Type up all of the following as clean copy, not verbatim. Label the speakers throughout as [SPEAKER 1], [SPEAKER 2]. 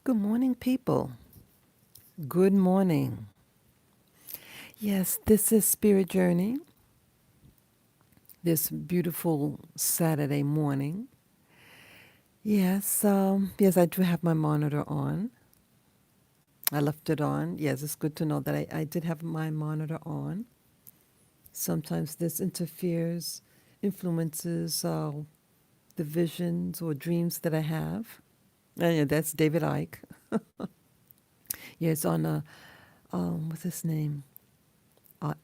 [SPEAKER 1] Good morning, people. Good morning. Yes, this is Spirit Journey, this beautiful Saturday morning. Yes, I do have my monitor on. I left it on. Yes, it's good to know that I did have my monitor on. Sometimes this influences the visions or dreams that I have. And yeah, that's David Icke. Yeah, it's on what's his name?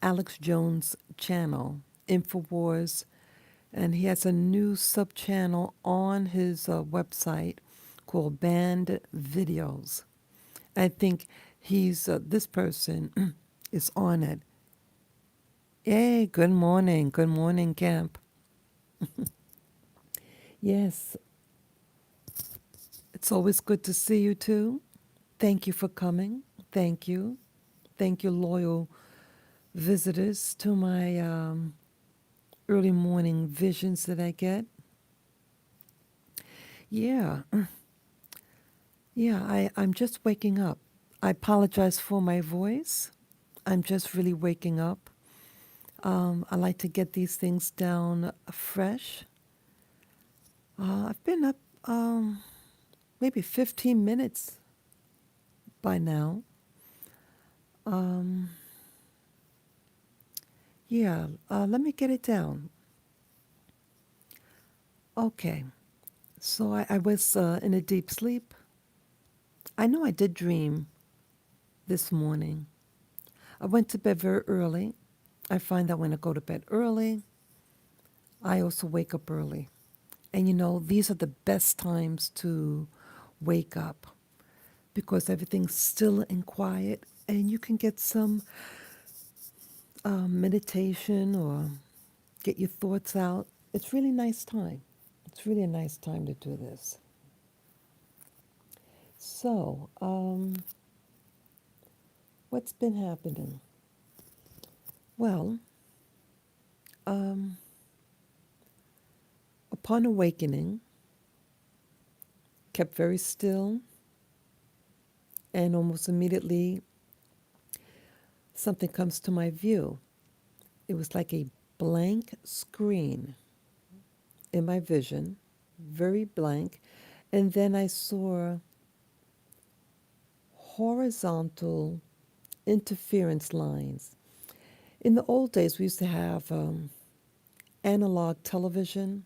[SPEAKER 1] Alex Jones' channel, Infowars, and he has a new sub channel on his website called Banned Videos. I think this person is on it. Hey, good morning, Camp. Yes, it's always good to see you too. Thank you for coming. Thank you. Thank you, loyal visitors, to my early morning visions that I get. Yeah, I'm just waking up. I apologize for my voice. I'm just really waking up. I like to get these things down fresh. I've been up maybe 15 minutes by now. Um, let me get it down. Okay, so I was in a deep sleep. I know I did dream this morning. I went to bed very early. I find that when I go to bed early, I also wake up early. And these are the best times to wake up because everything's still and quiet, and you can get some meditation or get your thoughts out. It's really nice time. It's really a nice time to do this. So, what's been happening? Well, upon awakening, kept very still, and almost immediately something comes to my view. It was like a blank screen in my vision, very blank. And then I saw horizontal interference lines. In the old days, we used to have analog television.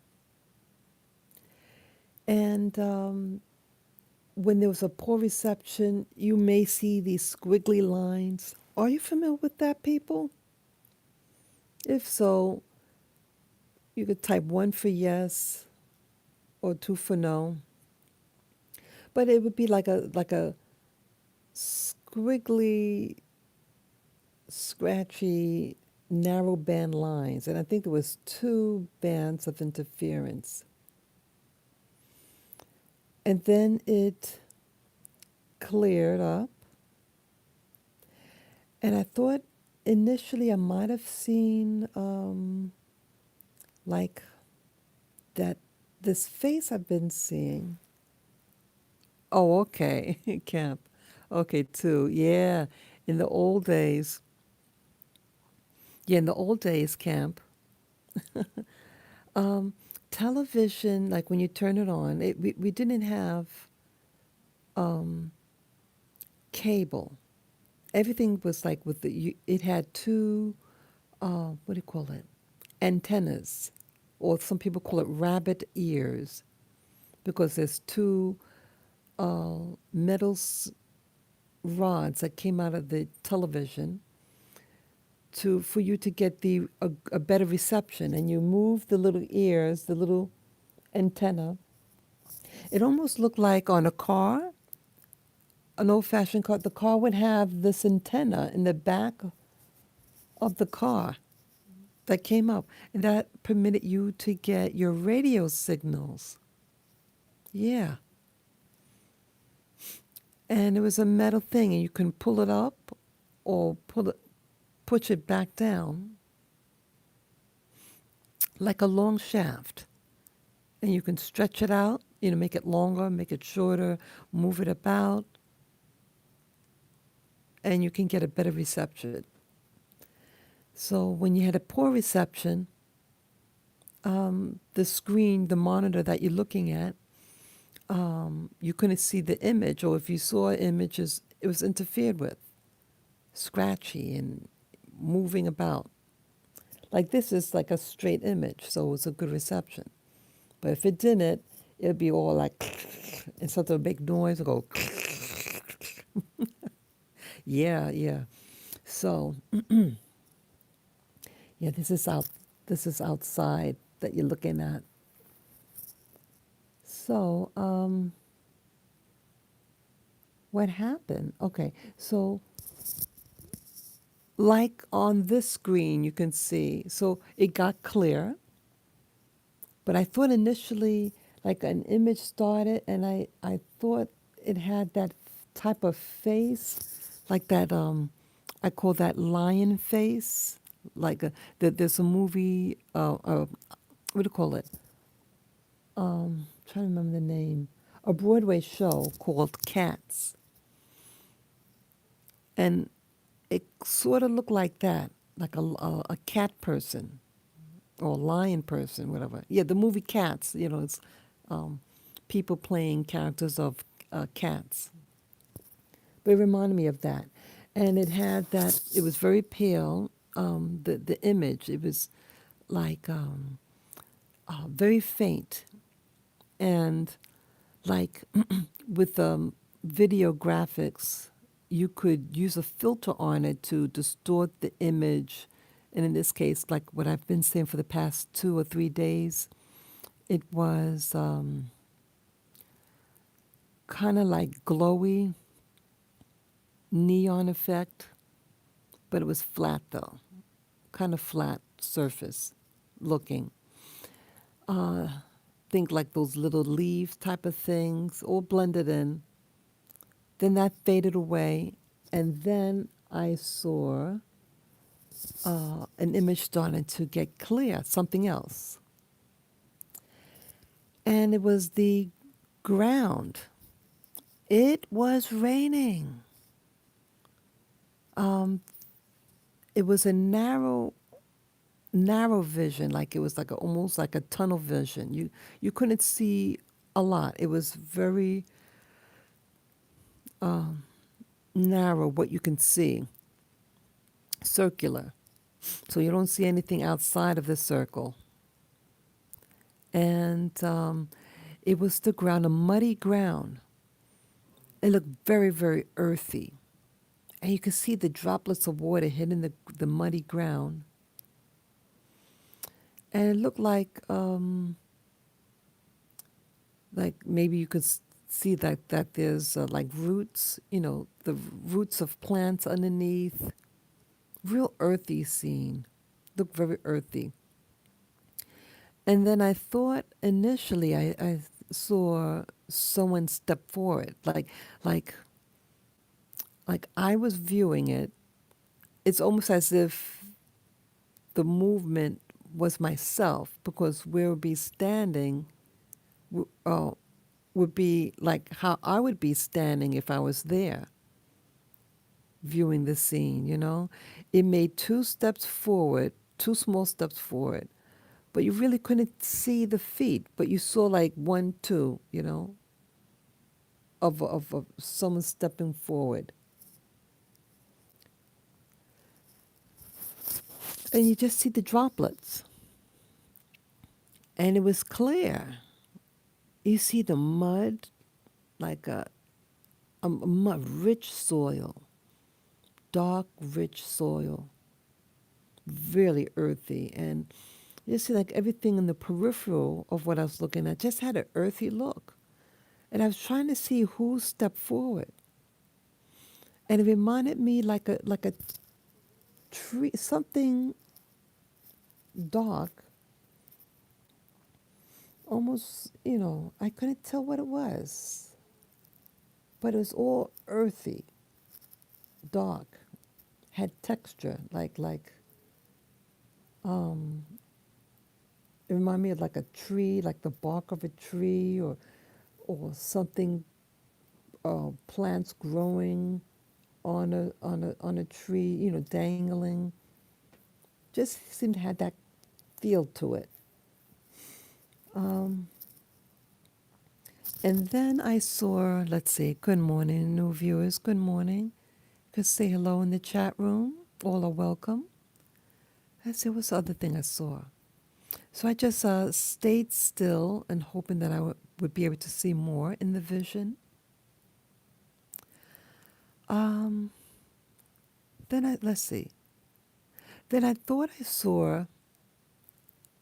[SPEAKER 1] And when there was a poor reception, you may see these squiggly lines. Are you familiar with that, people? If so, you could type 1 for yes or 2 for no. But it would be like a squiggly, scratchy, narrow band lines. And I think there was 2 bands of interference. And then it cleared up. And I thought initially I might have seen like that this face I've been seeing. Oh, okay, Camp. Okay, 2. Yeah, in the old days. Yeah, in the old days, Camp. um, Television, like when you turn it on, we didn't have um, cable. Everything was like it had 2, what do you call it? Antennas, or some people call it rabbit ears, because there's 2 metal rods that came out of the television for you to get a better reception. And you move the little ears, the little antenna. It almost looked like on a car, an old-fashioned car. The car would have this antenna in the back of the car that came up, and that permitted you to get your radio signals. Yeah. And it was a metal thing, and you can pull it up or push it back down like a long shaft. And you can stretch it out make it longer, make it shorter, move it about, and you can get a better reception. So when you had a poor reception, the screen, the monitor that you're looking at, you couldn't see the image, or if you saw images, it was interfered with, scratchy and moving about. Like this is like a straight image, so it's a good reception. But if it didn't, it'd be all like, instead of a big noise, it'd go, yeah, yeah. So, yeah, this is outside that you're looking at. So, what happened? Okay, so like on this screen, you can see, so it got clear, but I thought initially like an image started, and I thought it had that type of face, like that, I call that lion face. Like there's a movie, what do you call it? Trying to remember the name. A Broadway show called Cats. And it sort of looked like that, like a cat person or a lion person, whatever. Yeah, the movie Cats, it's um, people playing characters of cats. But it reminded me of that. And it had that, it was very pale, the image. It was like very faint. And like with video graphics, you could use a filter on it to distort the image. And in this case, like what I've been saying for the past 2 or 3 days, it was kind of like glowy neon effect, but it was flat though, kind of flat surface looking. Uh, think like those little leaves type of things, all blended in. Then that faded away, and then I saw an image starting to get clear, something else. And it was the ground. It was raining. Um, it was a narrow vision, like it was like almost like a tunnel vision. You couldn't see a lot. It was very um, narrow what you can see, circular. So you don't see anything outside of the circle. And it was the ground, a muddy ground. It looked very, very earthy. And you could see the droplets of water hitting the muddy ground. And it looked like maybe you could see that there's like roots, the roots of plants underneath. Real earthy scene. Looked very earthy. And then I thought initially I saw someone step forward, like like I was viewing it. It's almost as if the movement was myself, because where would be standing would be like how I would be standing if I was there viewing the scene. It made 2 steps forward, 2 small steps forward, but you really couldn't see the feet, but you saw like 1, 2, of someone stepping forward. And you just see the droplets. And it was clear. You see the mud, like a mud, rich soil, dark, rich soil, really earthy. And you see like everything in the peripheral of what I was looking at just had an earthy look. And I was trying to see who stepped forward. And it reminded me like a tree, something dark, almost, I couldn't tell what it was, but it was all earthy, dark, had texture, like um, it reminded me of like a tree, like the bark of a tree, or or something, plants growing on a tree, dangling. Just seemed to have that feel to it. Um, and then I saw, let's see, good morning, new viewers, good morning. Could say hello in the chat room. All are welcome. Let's see, what's the other thing I saw? So I just stayed still and hoping that I would be able to see more in the vision. Um, let's see. Then I thought I saw,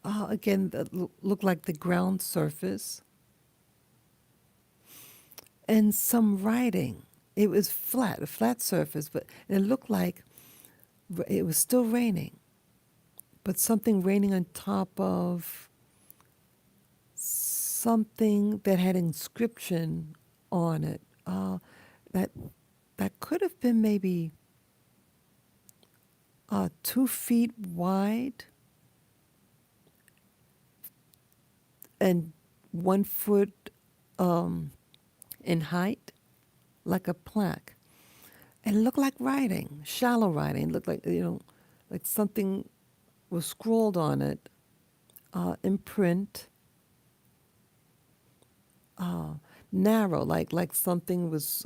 [SPEAKER 1] again, that looked like the ground surface and some writing. It was flat, a flat surface, but it looked like it was still raining, but something raining on top of something that had inscription on it. That that could have been maybe 2 feet wide and 1 foot in height, like a plaque. And it looked like writing, shallow writing. It looked like, like something was scrawled on it in print, uh, narrow, like something was,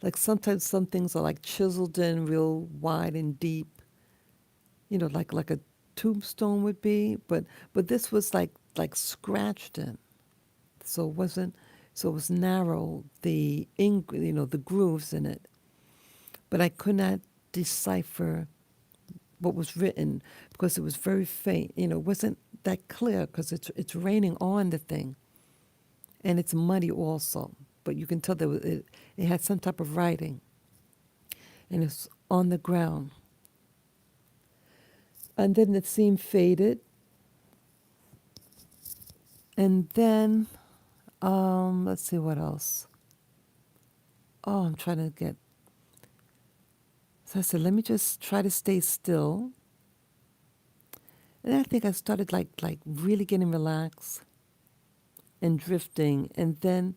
[SPEAKER 1] like sometimes some things are like chiseled in real wide and deep, like a tombstone would be. But this was like scratched in. So it wasn't, so it was narrow, the grooves in it. But I could not decipher what was written because it was very faint. It wasn't that clear because it's raining on the thing, and it's muddy also. But you can tell it had some type of writing, and it's on the ground. And then the scene faded, and then let's see what else. Oh, I'm trying to get. So I said, let me just try to stay still. And I think I started like really getting relaxed and drifting, and then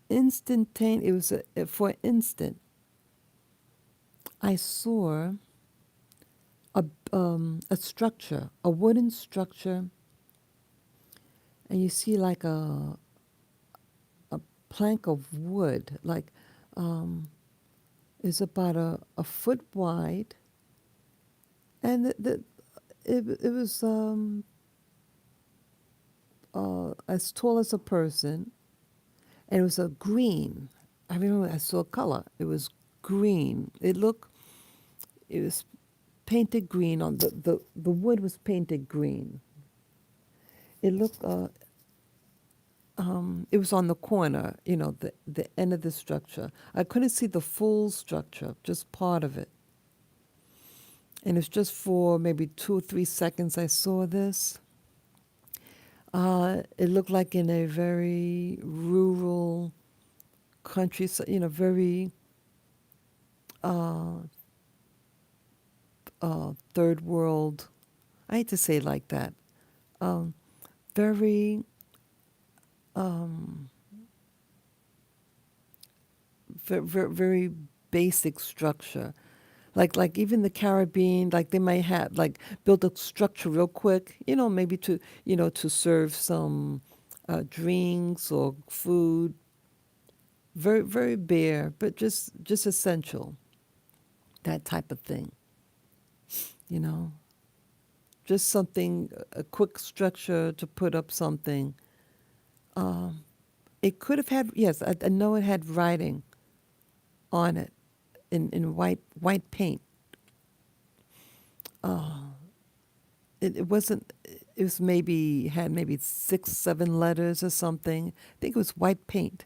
[SPEAKER 1] instantaneous. It was for an instant. I saw a structure, a wooden structure, and you see like a plank of wood, like is about a foot wide, and it was as tall as a person, and it was a green. I remember I saw color. It was green. It was painted green on the wood was painted green. It looked it was on the corner, the end of the structure. I couldn't see the full structure, just part of it. And it's just for maybe 2 or 3 seconds I saw this. It looked like in a very rural country, very uh, third world. I hate to say it like that. Um, very, very basic structure. Like even the Caribbean, like they might have like build a structure real quick, maybe to serve some drinks or food. Very very bare, but just essential. That type of thing, you know. Just something, a quick structure to put up something. Um, it could have had, yes, I know it had writing on it in white paint. Uh, it wasn't. It was maybe 6 7 letters or something. I think it was white paint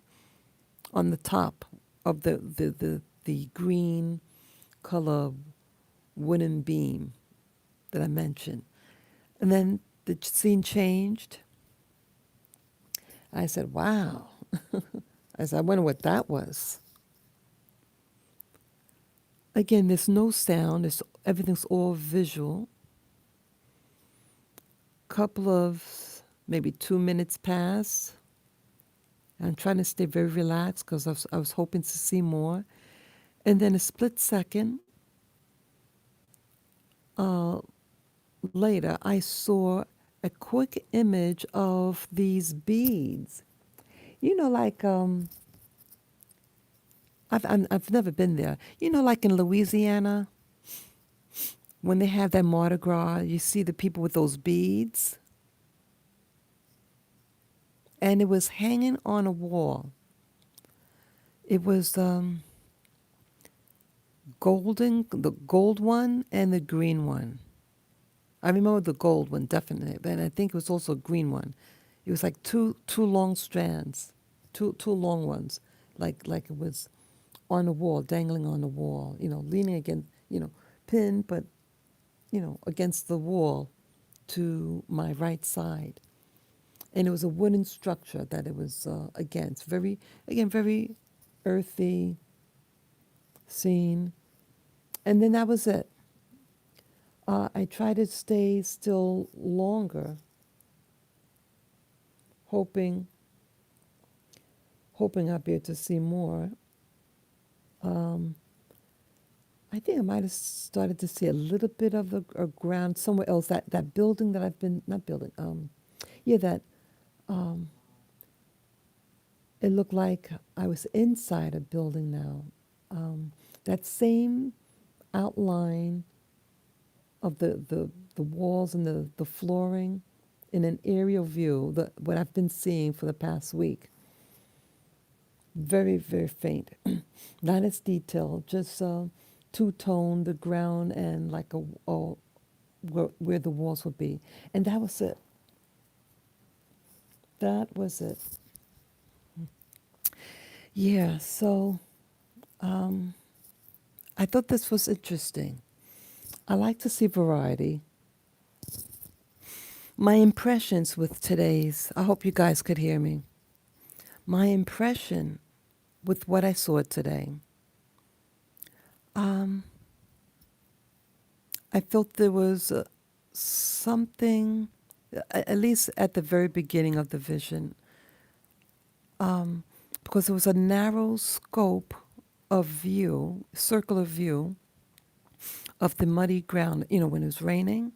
[SPEAKER 1] on the top of the green color wooden beam that I mentioned. And then the scene changed. I said, "Wow." I said, "I wonder what that was." Again, there's no sound. Everything's all visual. Couple of maybe 2 minutes pass. I'm trying to stay very relaxed because I was hoping to see more. And then a split second uh, later, I saw a quick image of these beads. Like I've never been there. Like in Louisiana, when they have that Mardi Gras, you see the people with those beads, and it was hanging on a wall. It was golden, the gold one and the green one. I remember the gold one definitely, but I think it was also a green one. It was like two long strands, two long ones, like it was on the wall, dangling on the wall. Leaning against, pinned, but against the wall to my right side. And it was a wooden structure that it was against. Very earthy scene. And then that was it. I tried to stay still longer, hoping I'd be able to see more. Um, I think I might have started to see a little bit of the ground somewhere else. That building that I've been, not building, yeah, that um, it looked like I was inside a building now. That same outline of the walls and the flooring in an aerial view, what I've been seeing for the past week. Very, very faint. Not as detailed, just two-tone, the ground and like where the walls would be. And that was it. That was it. Yeah, so um, I thought this was interesting. I like to see variety. My impressions with today's, I hope you guys could hear me. My impression with what I saw today, um, I felt there was something, at least at the very beginning of the vision, um, because it was a narrow scope of view, circular view of the muddy ground, when it was raining.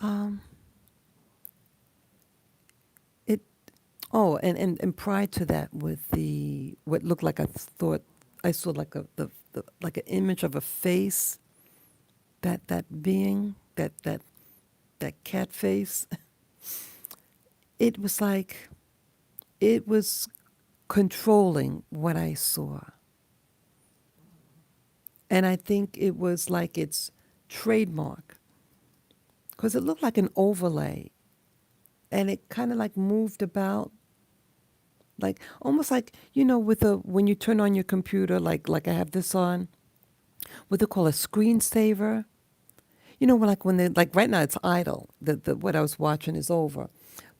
[SPEAKER 1] Um, it Oh, and prior to that, with the what looked like I saw like like an image of a face, that being that cat face. It was like it was controlling what I saw, and I think it was like its trademark because it looked like an overlay, and it kind of like moved about like almost like with a when you turn on your computer like I have this on what they call a screensaver. Like when they like right now it's idle. The what I was watching is over,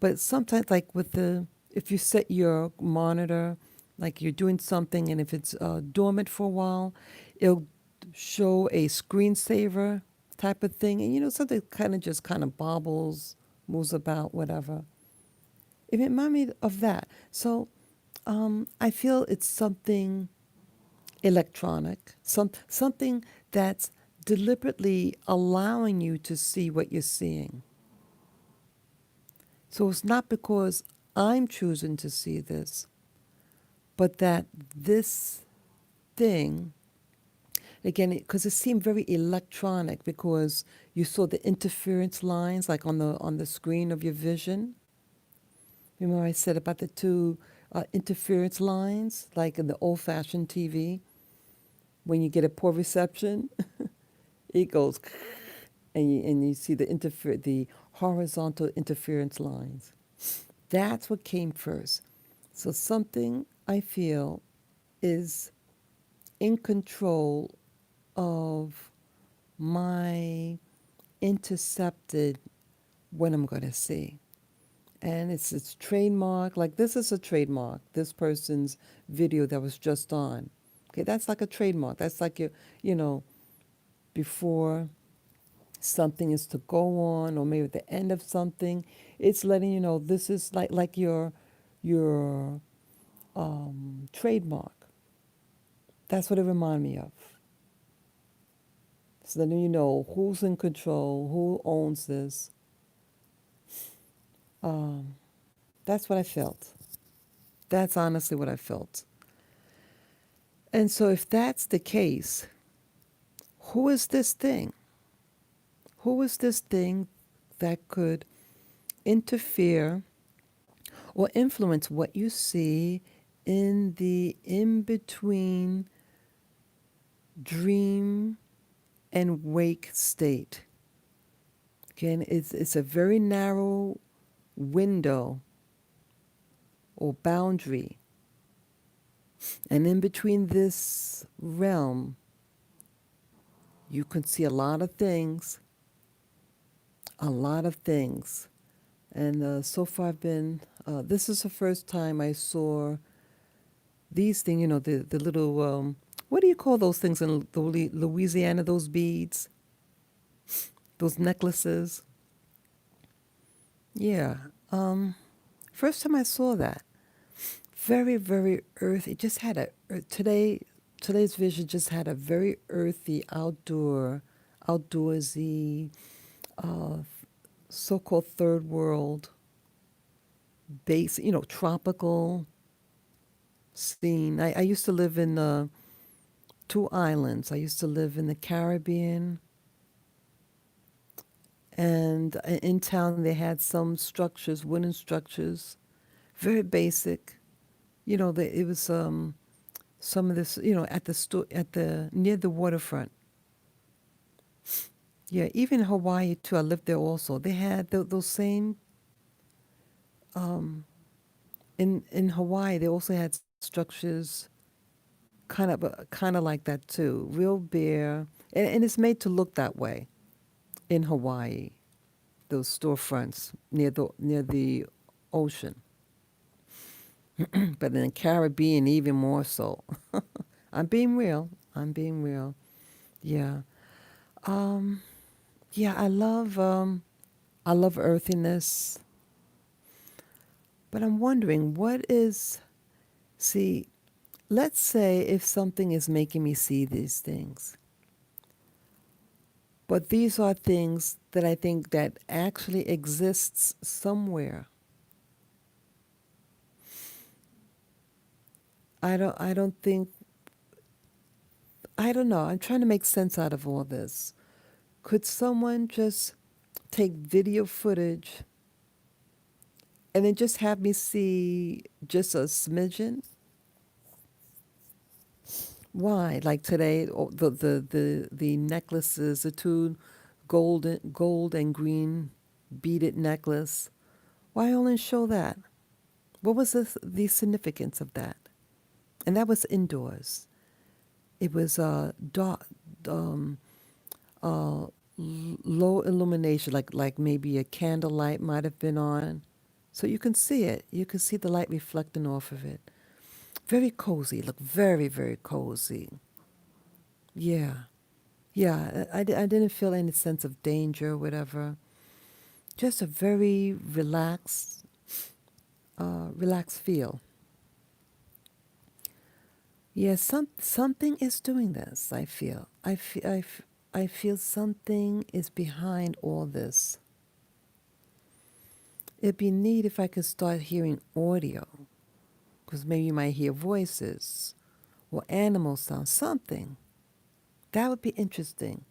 [SPEAKER 1] but sometimes like with the if you set your monitor, like you're doing something, and if it's dormant for a while, it'll show a screensaver type of thing, and something kind of just kind of bobbles, moves about, whatever. It reminded me of that. So I feel it's something electronic, something that's deliberately allowing you to see what you're seeing. So it's not because I'm choosing to see this, but that this thing, again, because it seemed very electronic because you saw the interference lines like on the screen of your vision. Remember I said about the two interference lines, like in the old-fashioned TV, when you get a poor reception, it goes and you see the horizontal interference lines. That's what came first. So something I feel is in control of my intercepted what I'm going to see. And it's trademark. Like this is a trademark. This person's video that was just on. Okay, that's like a trademark. That's like your, before something is to go on, or maybe the end of something. It's letting you know this is like your trademark. That's what it reminded me of. So letting you know who's in control, who owns this. Um, that's what I felt. That's honestly what I felt. And so, if that's the case, who is this thing? Who is this thing that could interfere or influence what you see in the in between dream and wake state? Again, it's a very narrow window or boundary. And in between this realm, you can see a lot of things, a lot of things. And so far, this is the first time I saw these things, the little, what do you call those things in Louisiana, those beads, those necklaces? Yeah. First time I saw that. Very, very earthy. It just had today's vision just had a very earthy, outdoorsy, uh, so-called third world base, tropical scene. I used to live in two islands. I used to live in the Caribbean, and in town they had some structures, wooden structures, very basic. It was some of this, at the near the waterfront. Yeah, even Hawaii too. I lived there also. They had those same. Um, in Hawaii, they also had structures kind of like that too. Real bare, and it's made to look that way in Hawaii. Those storefronts near the ocean, but in the Caribbean even more so. I'm being real. I'm being real. Yeah. Um, yeah. I love earthiness, but I'm wondering what is. See, let's say if something is making me see these things, but these are things that I think that actually exists somewhere. I don't think. I don't know. I'm trying to make sense out of all this. Could someone just take video footage and then just have me see just a smidgen? Why? Like today, the necklaces, the two gold and green beaded necklace. Why only show that? What was the significance of that? And that was indoors. It was dark, um, uh, low illumination, like maybe a candlelight might have been on, so you can see it. You can see the light reflecting off of it. Very cozy. Look very, very cozy. Yeah, yeah. I didn't feel any sense of danger or whatever. Just a very relaxed feel. Yeah, something is doing this. I feel. I feel something is behind all this. It'd be neat if I could start hearing audio, because maybe you might hear voices or animal sounds, something. That would be interesting.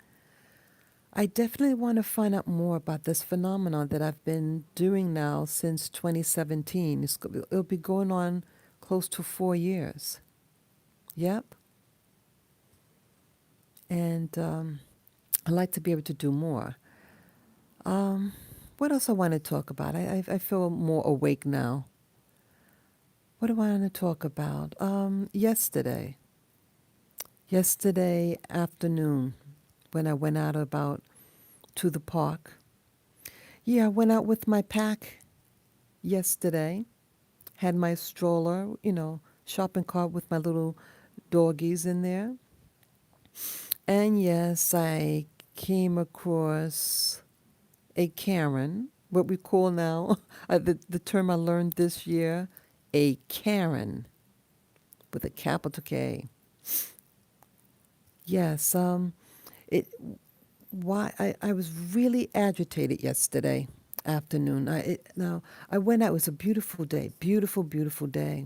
[SPEAKER 1] I definitely want to find out more about this phenomenon that I've been doing now since 2017. It'll be going on close to 4 years. Yep. And I'd like to be able to do more. Um, what else I want to talk about? I feel more awake now. What do I want to talk about? Yesterday afternoon, when I went out about to the park. Yeah, I went out with my pack yesterday. Had my stroller, shopping cart with my little doggies in there. And yes, I came across a Karen, what we call now, the term I learned this year, a Karen with a capital K. Yes, it. Why I was really agitated yesterday afternoon. Now I went out. It was a beautiful day, beautiful, beautiful day.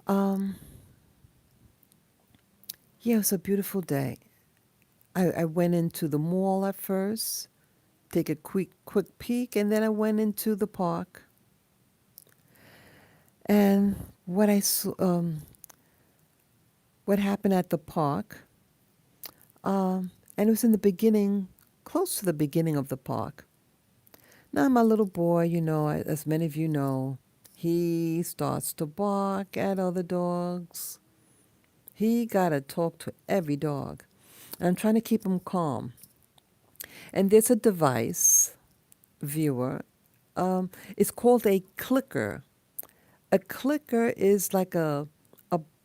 [SPEAKER 1] Um, yeah, it was a beautiful day. I went into the mall at first, take a quick peek, and then I went into the park. And what I saw, what happened at the park, and it was in the beginning, close to the beginning of the park. Now my little boy, as many of you know, he starts to bark at other dogs. He gotta talk to every dog. I'm trying to keep him calm. And there's a device, viewer. It's called a clicker. A clicker is like a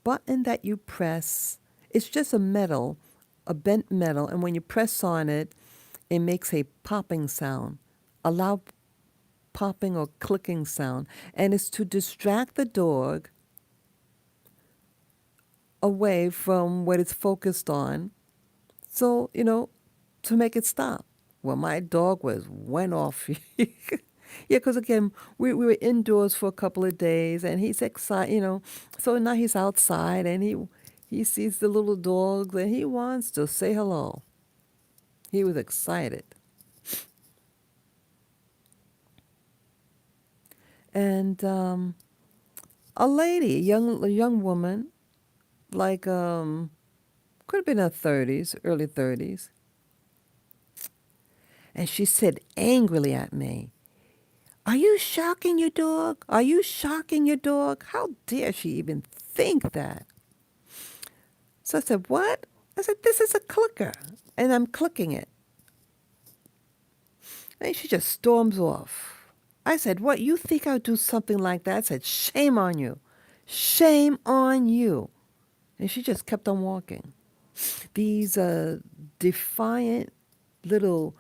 [SPEAKER 1] button that you press. It's just a bent metal, and when you press on it, it makes a popping sound, a loud popping or clicking sound, and it's to distract the dog away from what it's focused on. So, to make it stop. Well, my dog went off. Yeah, because again, we were indoors for a couple of days, and he's excited, So now he's outside, and he sees the little dogs, and he wants to say hello. He was excited. And a lady, a young woman, like could have been her 30s, early 30s, and she said angrily at me, "Are you shocking your dog? Are you shocking your dog? How dare she even think that?" So I said, "What?" I said, "This is a clicker, and I'm clicking it." And she just storms off. I said, "What, you think I'll do something like that?" I said, "Shame on you. Shame on you." And she just kept on walking. These defiant little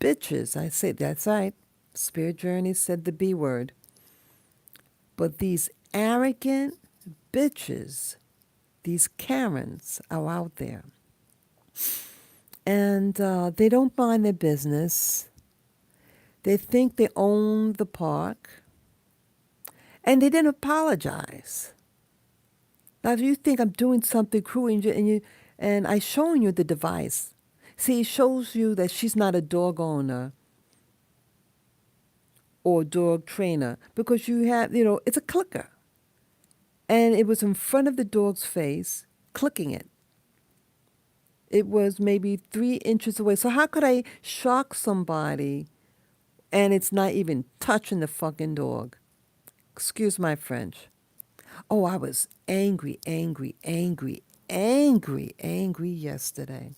[SPEAKER 1] bitches, I say, that's right. Spirit Journey said the B word. But these arrogant bitches, these Karens are out there. And they don't mind their business. They think they own the park. And they didn't apologize. Now, if you think I'm doing something cruel and I showing you the device, see, it shows you that she's not a dog owner or dog trainer because you have, it's a clicker. And it was in front of the dog's face, clicking it. It was maybe 3 inches away. So how could I shock somebody and it's not even touching the fucking dog? Excuse my French. Oh, I was angry, angry, angry, angry, angry yesterday.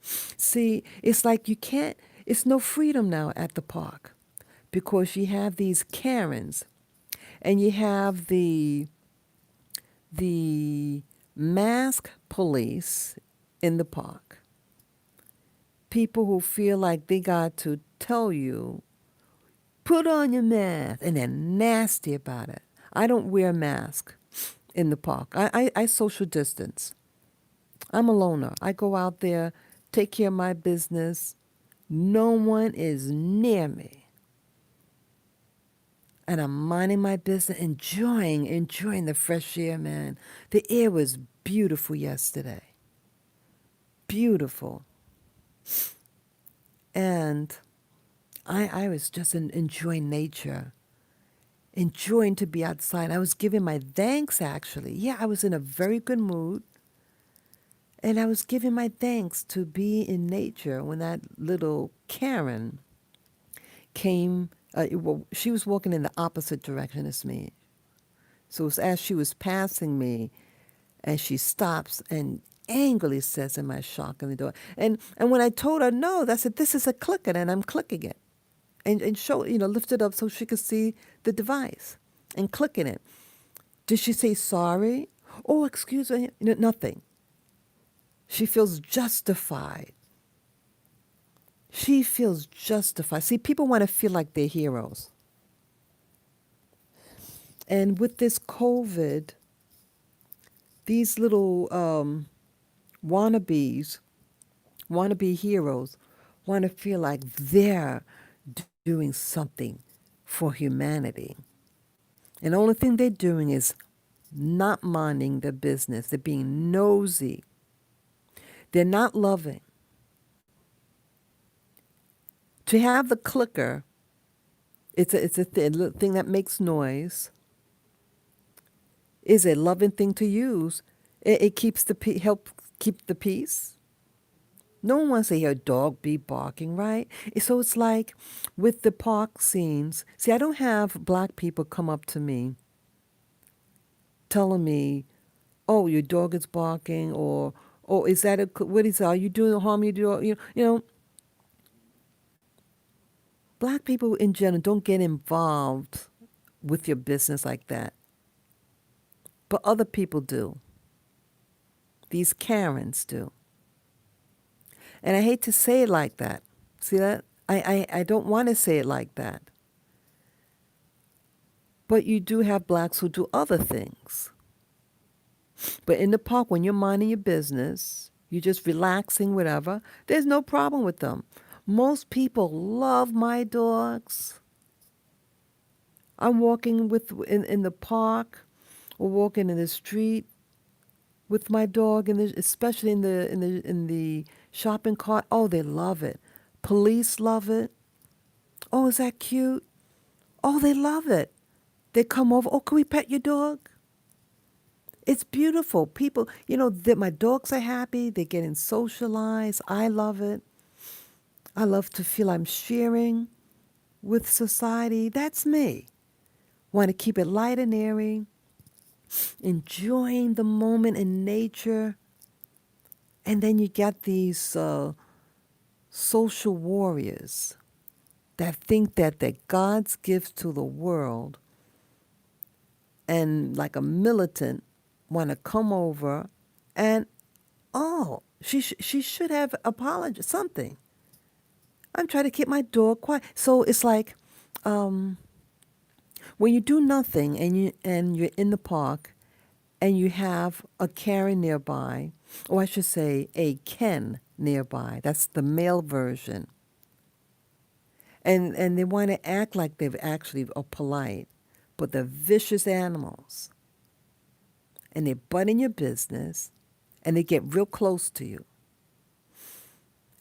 [SPEAKER 1] See, it's like it's no freedom now at the park because you have these Karens and you have the mask police in the park. People who feel like they got to tell you, put on your mask, and they're nasty about it. I don't wear a mask in the park. I social distance. I'm a loner. I go out there, take care of my business. No one is near me. And I'm minding my business, enjoying the fresh air, man. The air was beautiful yesterday. Beautiful. And I was just enjoying nature, enjoying to be outside. I was giving my thanks, actually. Yeah, I was in a very good mood. And I was giving my thanks to be in nature when that little Karen came. Well, she was walking in the opposite direction as me. So it was as she was passing me, and she stops and angrily says, "Am I shocking the door?" And when I told her no, I said, "This is a clicker, and I'm clicking it." And show, lift it up so she could see the device and clicking it. Did she say sorry? Oh, excuse me. Nothing. She feels justified. She feels justified. See, people want to feel like they're heroes. And with this COVID, these little wannabes, wannabe heroes, want to feel like they're doing something for humanity. And the only thing they're doing is not minding their business. They're being nosy. They're not loving. To have the clicker, it's a thing that makes noise, is a loving thing to use. It keeps help keep the peace. No one wants to hear a dog be barking, right? So it's like with the park scenes. See, I don't have black people come up to me telling me, "Oh, your dog is barking," or "Oh, is that what is? Are you doing harm? You do, Black people in general don't get involved with your business like that, but other people do. These Karens do, and I hate to say it like that. See that? I don't want to say it like that. But you do have blacks who do other things. But in the park, when you're minding your business, you're just relaxing, whatever, there's no problem with them. Most people love my dogs. I'm walking in the park or walking in the street with my dog, especially in the shopping cart. Oh, they love it. Police love it. Oh, is that cute? Oh, they love it. They come over. Oh, can we pet your dog? It's beautiful. People, that my dogs are happy. They're getting socialized. I love it. I love to feel I'm sharing with society. That's me. Want to keep it light and airy, enjoying the moment in nature. And then you get these social warriors that think that they're God's gift to the world and like a militant want to come over and, oh, she should have apologized, something. I'm trying to keep my dog quiet. So it's like um, when you do nothing and you're in the park and you have a Karen nearby, or I should say a Ken nearby. That's the male version. And they want to act like they actually are polite, but they're vicious animals. And they butt in your business, and they get real close to you.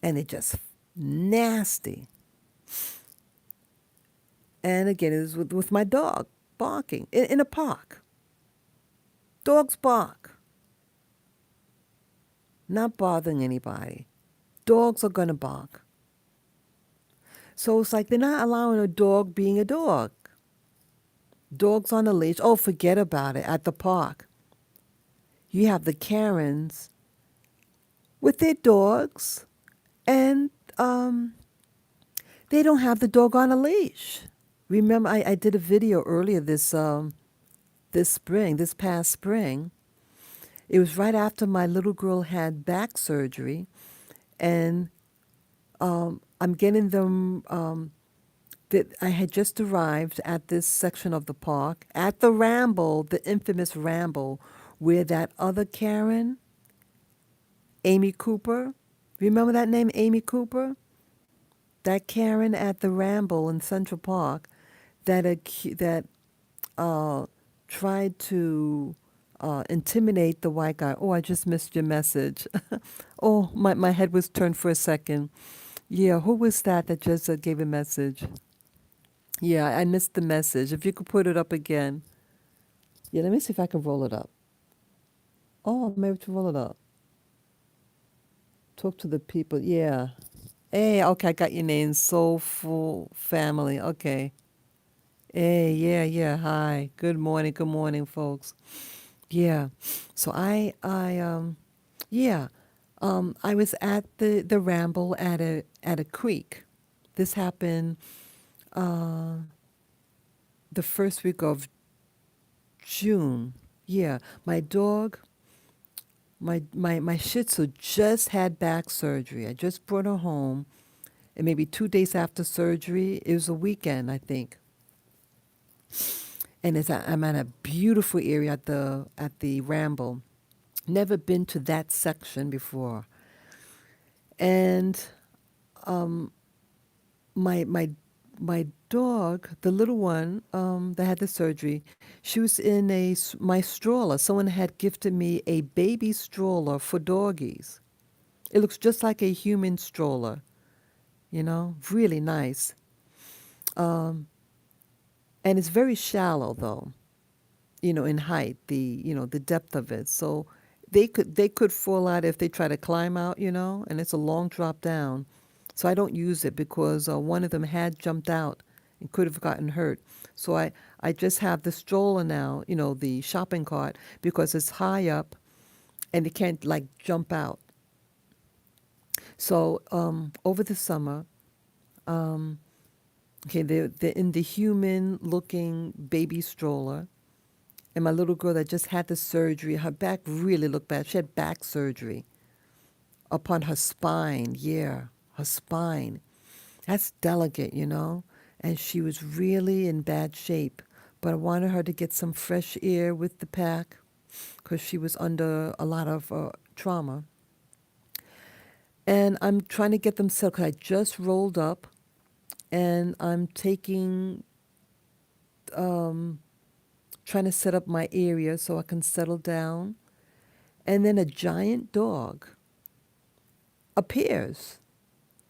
[SPEAKER 1] And they're just nasty. And again, it was with my dog barking in a park. Dogs bark, not bothering anybody. Dogs are going to bark. So it's like they're not allowing a dog being a dog. Dogs on a leash. Oh, forget about it at the park. You have the Karens with their dogs, and they don't have the dog on a leash. Remember, I did a video earlier this past spring. It was right after my little girl had back surgery, and I'm getting them. That I had just arrived at this section of the park at the Ramble, the infamous Ramble, where that other Karen, Amy Cooper, remember that name, Amy Cooper? That Karen at the Ramble in Central Park, that uh, tried to intimidate the white guy. Oh, I just missed your message. Oh, my head was turned for a second. Yeah, who was that just gave a message? Yeah, I missed the message. If you could put it up again. Yeah, let me see if I can roll it up. Oh, I'm able to roll it up. Talk to the people. Yeah. Hey, okay, I got your name. Soulful Family. Okay. Hey, yeah. Hi. Good morning, folks. Yeah. So yeah. I was at the Ramble at a creek. This happened uh, the first week of June. Yeah. My dog My Shih Tzu just had back surgery. I just brought her home, and maybe 2 days after surgery, it was a weekend, I think. And I'm at a beautiful area at the Ramble. Never been to that section before. And um, my my my dog, the little one that had the surgery, she was in my stroller. Someone had gifted me a baby stroller for doggies. It looks just like a human stroller, really nice. Um, and it's very shallow though, in height, the depth of it. So they could fall out if they try to climb out, and it's a long drop down. So I don't use it because one of them had jumped out and could have gotten hurt. So I just have the stroller now, the shopping cart, because it's high up and they can't like jump out. So over the summer, um, okay, they're in the human looking baby stroller. And my little girl that just had the surgery, her back really looked bad. She had back surgery upon her spine. Yeah, her spine. That's delicate. And she was really in bad shape. But I wanted her to get some fresh air with the pack because she was under a lot of trauma. And I'm trying to get them settled 'cause I just rolled up and I'm um, trying to set up my area so I can settle down. And then a giant dog appears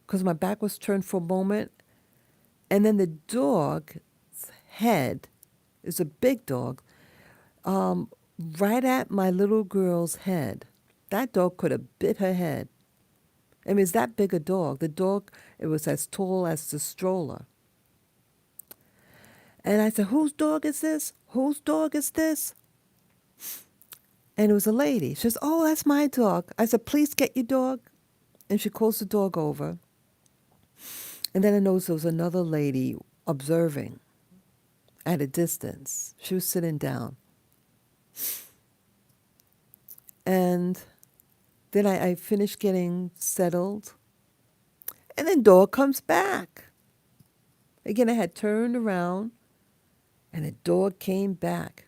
[SPEAKER 1] because my back was turned for a moment. And then the dog's head is a big dog, um, right at my little girl's head. That dog could have bit her head. I mean, it's that big a dog. The dog, it was as tall as the stroller. And I said, whose dog is this? Whose dog is this? And it was a lady. She says, oh, that's my dog. I said, please get your dog. And she calls the dog over. And then I noticed there was another lady observing at a distance. She was sitting down. And then I finished getting settled. And then dog comes back. Again, I had turned around and the dog came back.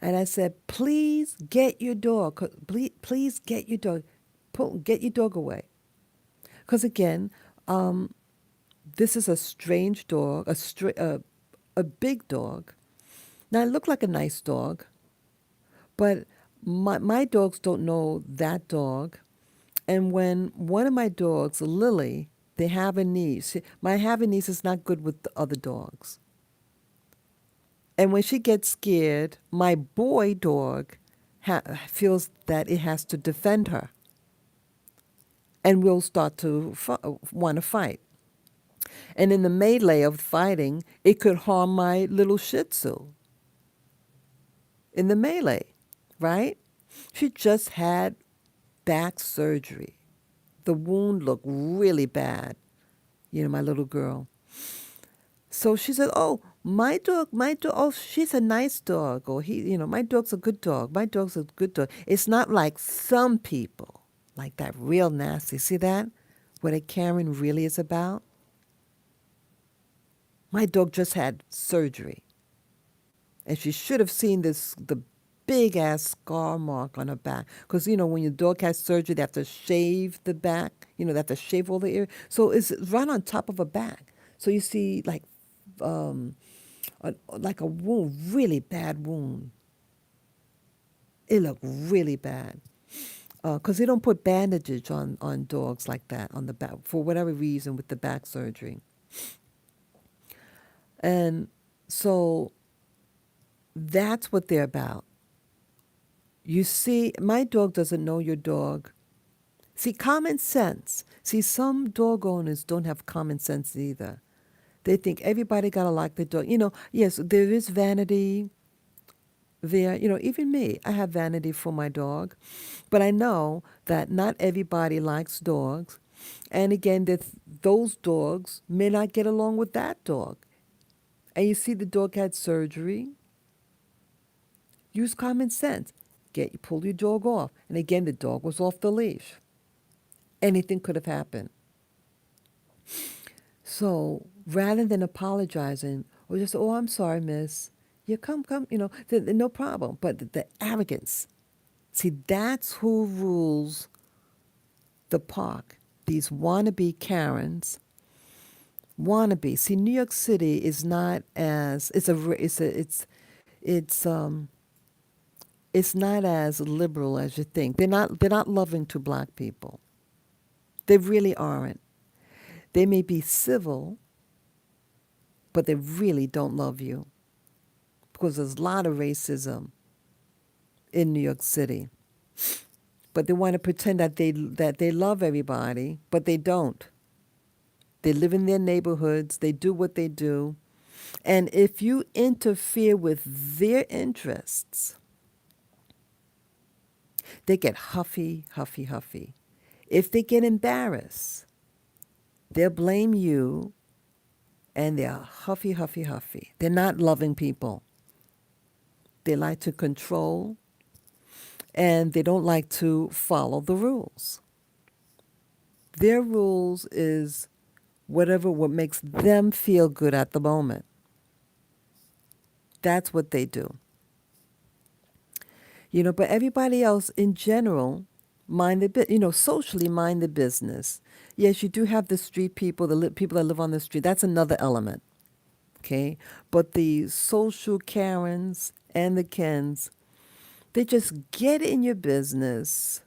[SPEAKER 1] And I said, please get your dog. Please get your dog. Get your dog away. Because again, this is a strange dog, a big dog. Now, it looked like a nice dog, but my dogs don't know that dog. And when one of my dogs, Lily, they have a niece. My have a niece is not good with the other dogs. And when she gets scared, my boy dog feels that it has to defend her and will start to want to fight. And in the melee of fighting, it could harm my little Shih Tzu in the melee, right? She just had back surgery. The wound looked really bad, my little girl. So she said, oh, my dog, oh, she's a nice dog. Or my dog's a good dog. My dog's a good dog. It's not like some people, like that real nasty. See that? What a Karen really is about? My dog just had surgery. And she should have seen the big ass scar mark on her back. Because, when your dog has surgery, they have to shave the back. They have to shave all the area. So it's right on top of her back. So you see, um, like a wound, really bad wound. It looked really bad. Because they don't put bandages on dogs like that on the back, for whatever reason, with the back surgery. And so that's what they're about. You see, my dog doesn't know your dog. See, common sense. See, some dog owners don't have common sense either. They think everybody gotta like the dog. Yes, there is vanity there. Even me, I have vanity for my dog. But I know that not everybody likes dogs. And again, that those dogs may not get along with that dog. And you see the dog had surgery. Use common sense. you pull your dog off. And again, the dog was off the leash. Anything could have happened. So rather than apologizing or just, oh, I'm sorry, miss, yeah, come, no problem. But the arrogance, see, that's who rules the park. These wannabe Karens, wannabe. See, New York City is not as it's it's not as liberal as you think. They're not loving to black people. They really aren't. They may be civil, but they really don't love you because there's a lot of racism in New York City. But they want to pretend that they love everybody, but they don't. They live in their neighborhoods. They do what they do. And if you interfere with their interests, they get huffy, huffy, huffy. If they get embarrassed, they'll blame you and they're huffy, huffy, huffy. They're not loving people. They like to control and they don't like to follow the rules. Their rules is whatever what makes them feel good at the moment. That's what they do. But everybody else in general mind the socially mind the business. Yes, you do have the street people, people that live on the street. That's another element, okay? But the social Karens and the Kens, they just get in your business.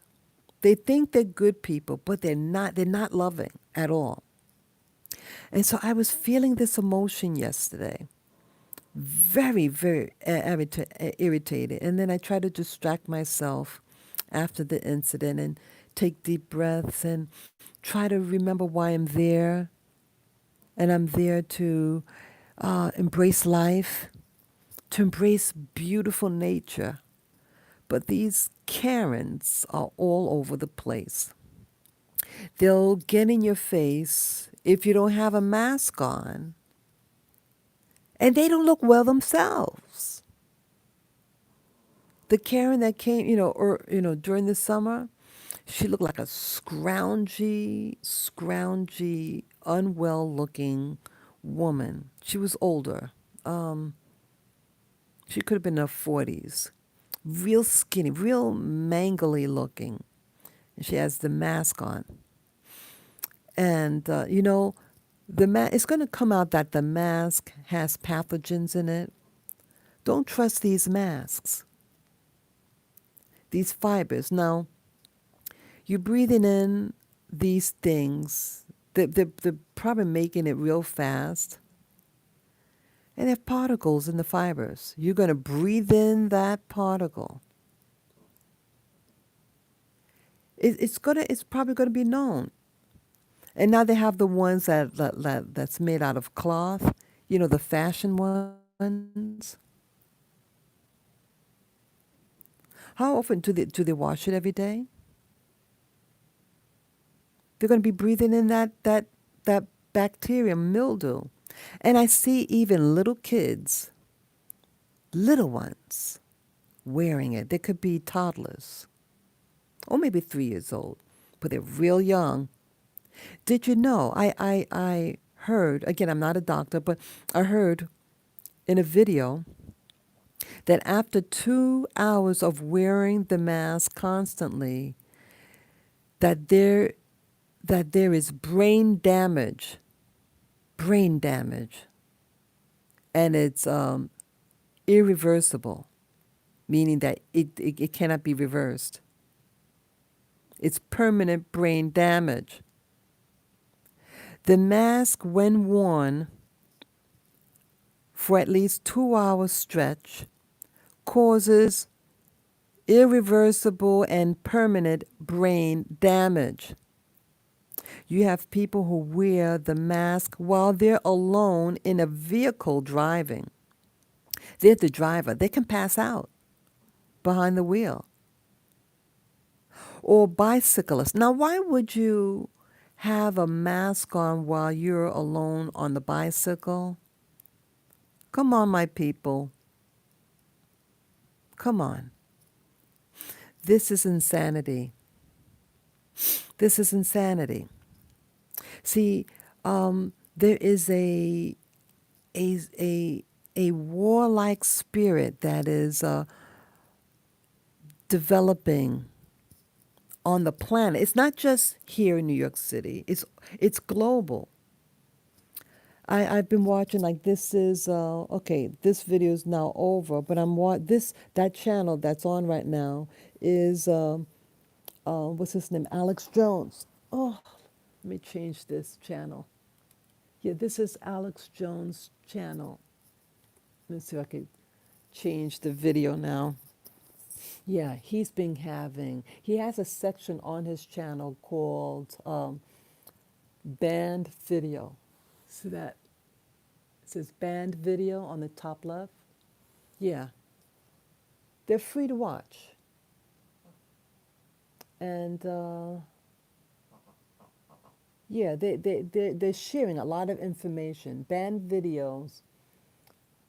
[SPEAKER 1] They think they're good people, but they're not. They're not loving at all. And so I was feeling this emotion yesterday, very, very irritated. And then I tried to distract myself after the incident and take deep breaths and try to remember why I'm there. And I'm there to embrace life, to embrace beautiful nature. But these Karens are all over the place. They'll get in your face if you don't have a mask on, and they don't look well themselves. The Karen that came, during the summer, she looked like a scroungy, unwell-looking woman. She was older. Um, she could have been in her 40s. Real skinny, real mangly looking. And she has the mask on. And, it's going to come out that the mask has pathogens in it. Don't trust these masks, these fibers. Now, you're breathing in these things. They're probably making it real fast. And they have particles in the fibers. You're going to breathe in that particle. It's probably going to be known. And now they have the ones that's made out of cloth, the fashion ones. How often do they wash it every day? They're going to be breathing in that bacterium mildew. And I see even little kids, little ones, wearing it. They could be toddlers, or maybe 3 years old, but they're real young. Did you know? I heard, again, I'm not a doctor, but I heard in a video that after 2 hours of wearing the mask constantly, that there is brain damage, and it's irreversible, meaning that it cannot be reversed. It's permanent brain damage. The mask, when worn for at least 2 hours stretch, causes irreversible and permanent brain damage. You have people who wear the mask while they're alone in a vehicle driving. They're the driver. They can pass out behind the wheel. Or bicyclists. Now, why would you have a mask on while you're alone on the bicycle? Come on, my people. Come on. This is insanity. This is insanity. See, there is a a warlike spirit that is developing on the planet. It's not just here in New York City. It's global. I've been watching like this is okay. This video is now over, but this that channel that's on right now is what's his name? Alex Jones. Oh, let me change this channel. Yeah, this is Alex Jones' channel. Let's see if I can change the video now. Yeah, he has a section on his channel called Banned Video. See that? It says Banned Video on the top left. Yeah, they're free to watch. And yeah, they're sharing a lot of information. Banned videos.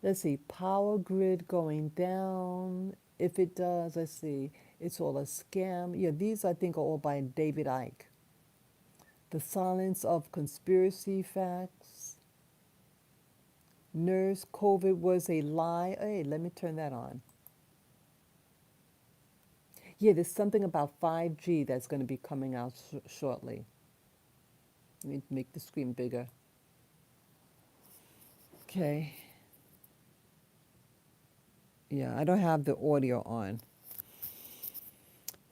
[SPEAKER 1] Let's see, power grid going down. If it does, let's see, it's all a scam. Yeah, these I think are all by David Icke. The silence of conspiracy facts. Nurse, COVID was a lie. Hey, let me turn that on. Yeah, there's something about 5G that's going to be coming out shortly. Let me make the screen bigger. Okay. Yeah, I don't have the audio on.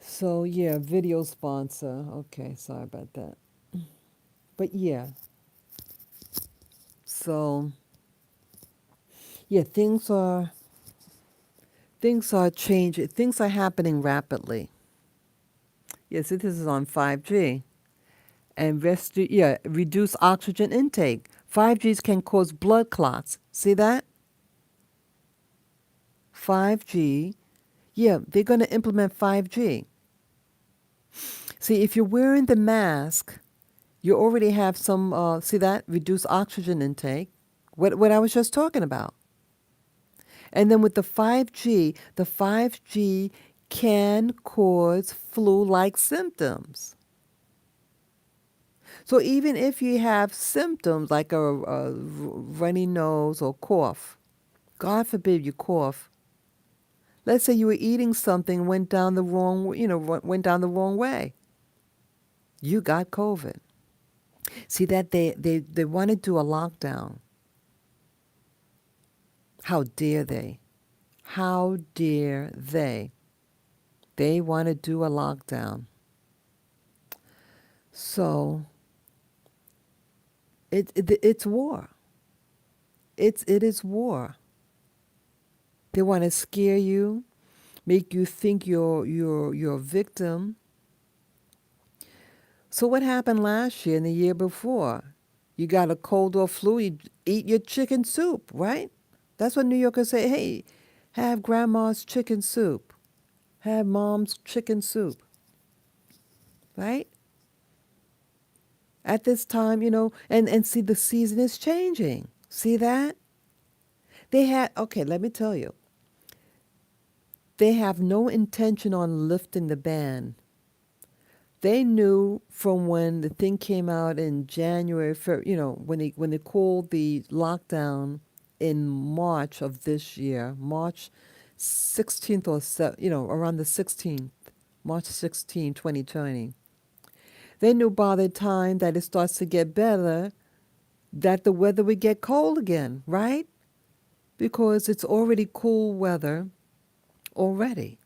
[SPEAKER 1] So, yeah, video sponsor. Okay, sorry about that. But yeah, so yeah, things are changing. Things are happening rapidly. Yes, this is on 5G. And reduce oxygen intake. 5Gs can cause blood clots. See that? 5G. Yeah, they're going to implement 5G. See, if you're wearing the mask, you already have some, see that? Reduce oxygen intake. What I was just talking about. And then with the 5G can cause flu-like symptoms. So even if you have symptoms like a runny nose or cough, God forbid you cough. Let's say you were eating something went down the wrong, went down the wrong way. You got COVID. See that they want to do a lockdown. How dare they? How dare they? They want to do a lockdown. So it's war. It is war. They want to scare you, make you think you're a victim. So what happened last year and the year before? You got a cold or flu, you eat your chicken soup, right? That's what New Yorkers say. Hey, have grandma's chicken soup. Have mom's chicken soup. Right? At this time, and see the season is changing. See that? Okay, let me tell you. They have no intention on lifting the ban. They knew from when the thing came out in January, when they called the lockdown in March of this year, March 16th or around the 16th, March 16, 2020. They knew by the time that it starts to get better that the weather would get cold again, right? Because it's already cool weather already.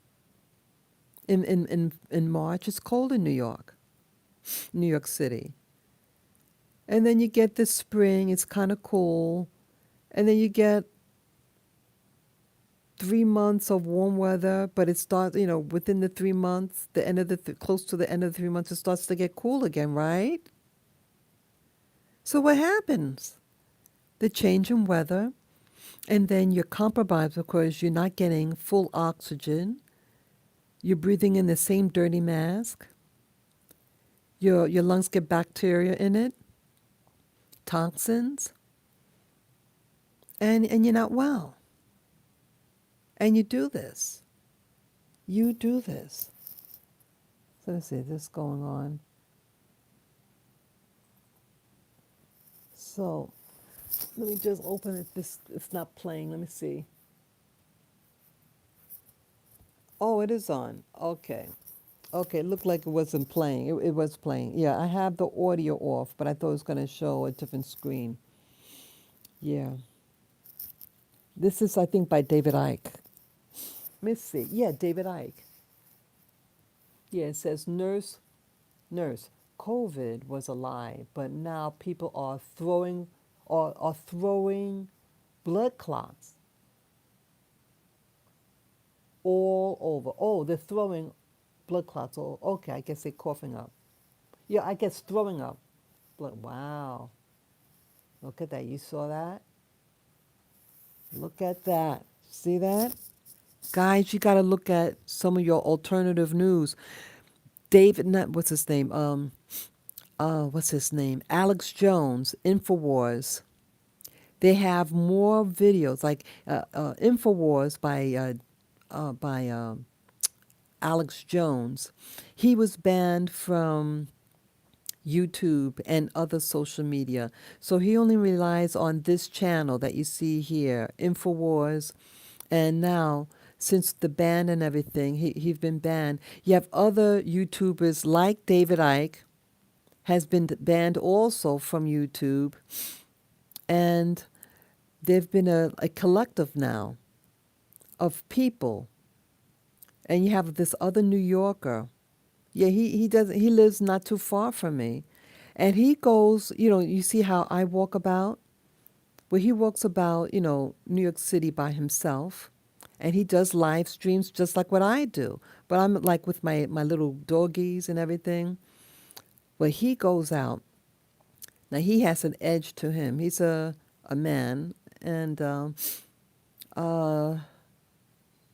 [SPEAKER 1] In March, it's cold in New York, New York City. And then you get the spring, it's kind of cool. And then you get 3 months of warm weather, but it starts, within the 3 months, the end of close to the end of the 3 months, it starts to get cool again, right? So what happens? The change in weather, and then you're compromised because you're not getting full oxygen. You're breathing in the same dirty mask. Your lungs get bacteria in it, toxins, and you're not well. And you do this. You do this. So let's see, this going on. So let me just open it. This it's not playing. Let me see. Oh, it is on. Okay. Okay, it looked like it wasn't playing. It was playing. Yeah, I have the audio off, but I thought it was going to show a different screen. Yeah. This is, I think, by David Icke. Let me see. Yeah, David Icke. Yeah, it says nurse, COVID was a lie, but now people are throwing blood clots all over. Oh, they're throwing blood clots all. Okay, I guess they're coughing up. Yeah, I guess throwing up blood. Wow, look at that. You saw that? Look at that. See that? Guys, you got to look at some of your alternative news. David, not what's his name? What's his name? Alex Jones, Infowars. They have more videos like Infowars by Alex Jones. He was banned from YouTube and other social media, so he only relies on this channel that you see here, Infowars. And now, since the ban and everything, he's been banned. You have other YouTubers like David Icke has been banned also from YouTube, and there've been a collective now of people. And you have this other New Yorker. Yeah, he doesn't he lives not too far from me. And he goes, you see how I walk about? Well, he walks about, New York City by himself. And he does live streams just like what I do. But I'm like with my little doggies and everything. Well, he goes out. Now he has an edge to him. He's a man, and uh,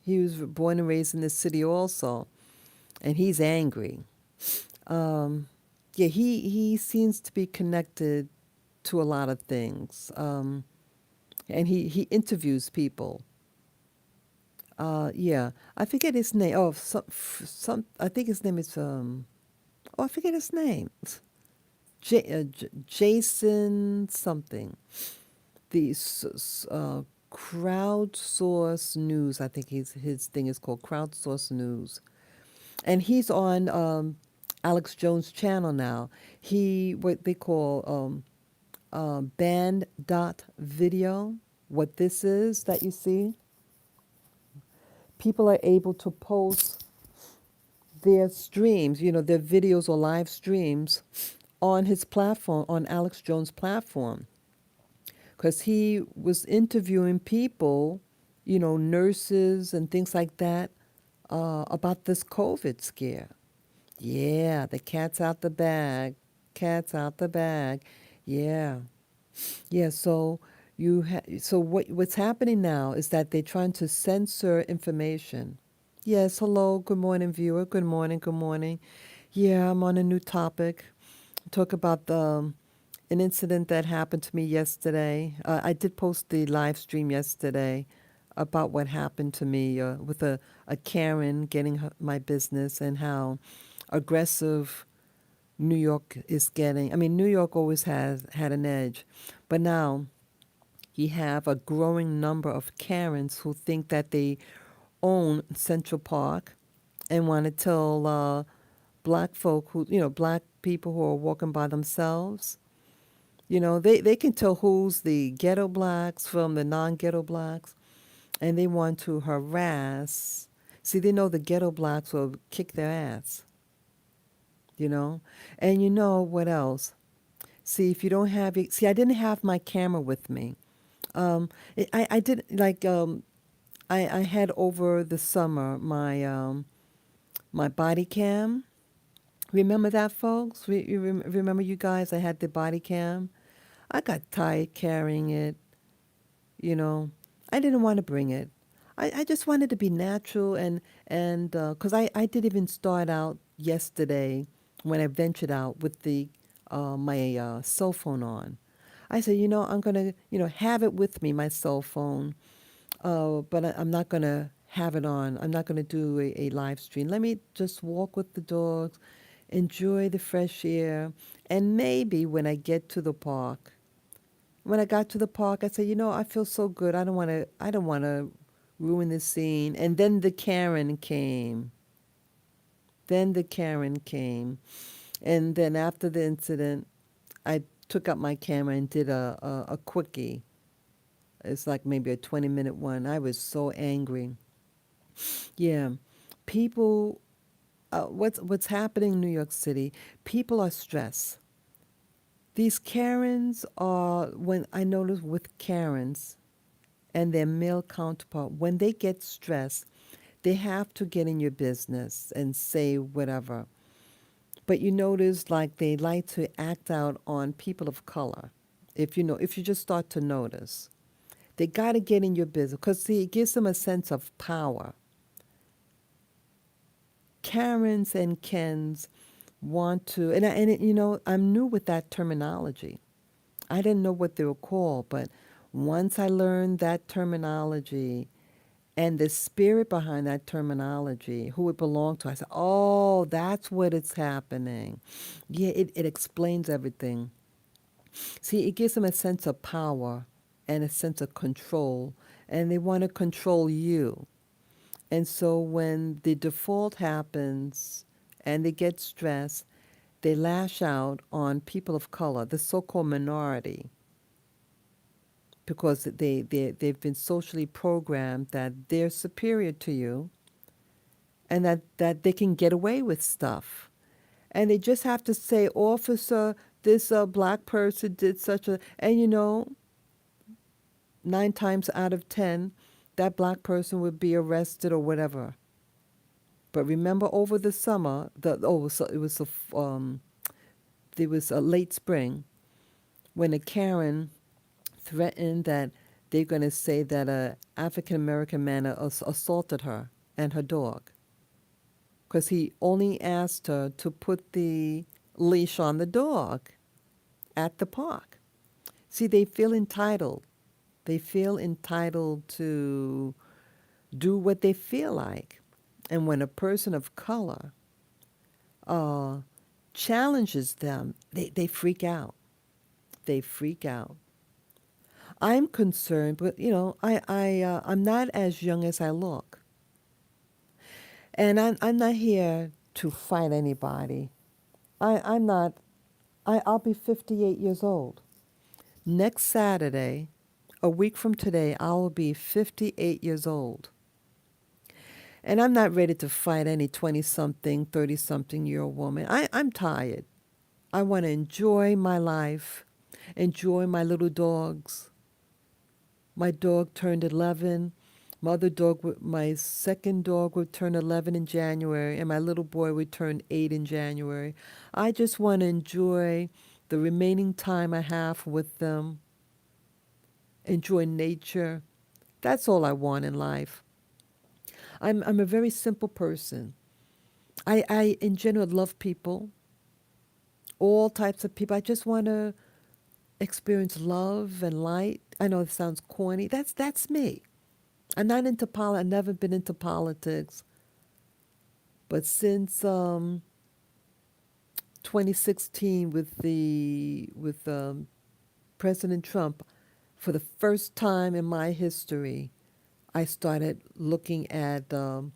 [SPEAKER 1] he was born and raised in this city also, and he's angry. Um, yeah, he seems to be connected to a lot of things, and he interviews people. Yeah, I forget his name. Oh, some I think his name is oh, I forget his name. Jason something. The crowdsource news. I think his thing is called crowdsource news, and he's on Alex Jones' channel now. He what they call band dot video. What this is that you see, people are able to post their streams, their videos or live streams on his platform, on Alex Jones' platform, because he was interviewing people, nurses and things like that, about this COVID scare. Yeah, the cat's out the bag. Cat's out the bag. Yeah. Yeah, so so what's happening now is that they're trying to censor information. Yes, hello, good morning, viewer. Good morning, good morning. Yeah, I'm on a new topic. Talk about an incident that happened to me yesterday. I did post the live stream yesterday about what happened to me with a Karen getting my business, and how aggressive New York is getting. I mean, New York always has had an edge, but now you have a growing number of Karens who think that they own Central Park and want to tell black folk black people who are walking by themselves. They can tell who's the ghetto blacks from the non-ghetto blacks, and they want to harass. See, they know the ghetto blacks will kick their ass, you know? And you know what else? See, if you don't have it, see, I didn't have my camera with me. I did, like, I had over the summer my body cam. Remember that, folks? Remember you guys? I had the body cam. I got tired carrying it, you know. I didn't want to bring it. I just wanted to be natural, and because I did even start out yesterday when I ventured out with the my cell phone on. I said, I'm gonna have it with me, my cell phone, but I'm not gonna have it on. I'm not going to do a live stream. Let me just walk with the dogs, enjoy the fresh air, and maybe when I get to the park, when I got to the park, I said, you know, I feel so good. I don't want to ruin the scene. And then the Karen came. Then the Karen came. And then after the incident, I took out my camera and did a quickie. It's like maybe a 20-minute one. I was so angry. Yeah. People, what's happening in New York City, people are stressed. These Karens are, when I notice with Karens and their male counterpart, when they get stressed, they have to get in your business and say whatever. But you notice like they like to act out on people of color. If you just start to notice, they got to get in your business because see, it gives them a sense of power. Karens and Kens want to, I'm new with that terminology. I didn't know what they were called, but once I learned that terminology and the spirit behind that terminology, who it belonged to, I said, oh, that's what it's happening. Yeah, it explains everything. See, it gives them a sense of power and a sense of control, and they want to control you. And so when the default happens and they get stressed, they lash out on people of color, the so-called minority, because they've been socially programmed that they're superior to you and that they can get away with stuff. And they just have to say, officer, this black person did such a, and 9 times out of 10, that black person would be arrested or whatever. But remember, over the summer, there was a late spring when a Karen threatened that they're going to say that a African American man assaulted her and her dog because he only asked her to put the leash on the dog at the park. See, they feel entitled. They feel entitled to do what they feel like. And when a person of color uh, challenges them, they freak out. They freak out. I'm concerned, but I'm not as young as I look, and I'm not here to fight anybody. I'm not. I'll be 58 years old next Saturday. A week from today, I will be 58 years old. And I'm not ready to fight any 20-something, 30-something year old woman. I'm tired. I want to enjoy my life, enjoy my little dogs. My dog turned 11. My second dog would turn 11 in January, and my little boy would turn 8 in January. I just want to enjoy the remaining time I have with them, enjoy nature. That's all I want in life. I'm a very simple person. I in general love people, all types of people. I just want to experience love and light. I know it sounds corny. That's me. I'm not into politics. I've never been into politics. But since 2016 with President Trump, for the first time in my history, I started looking at the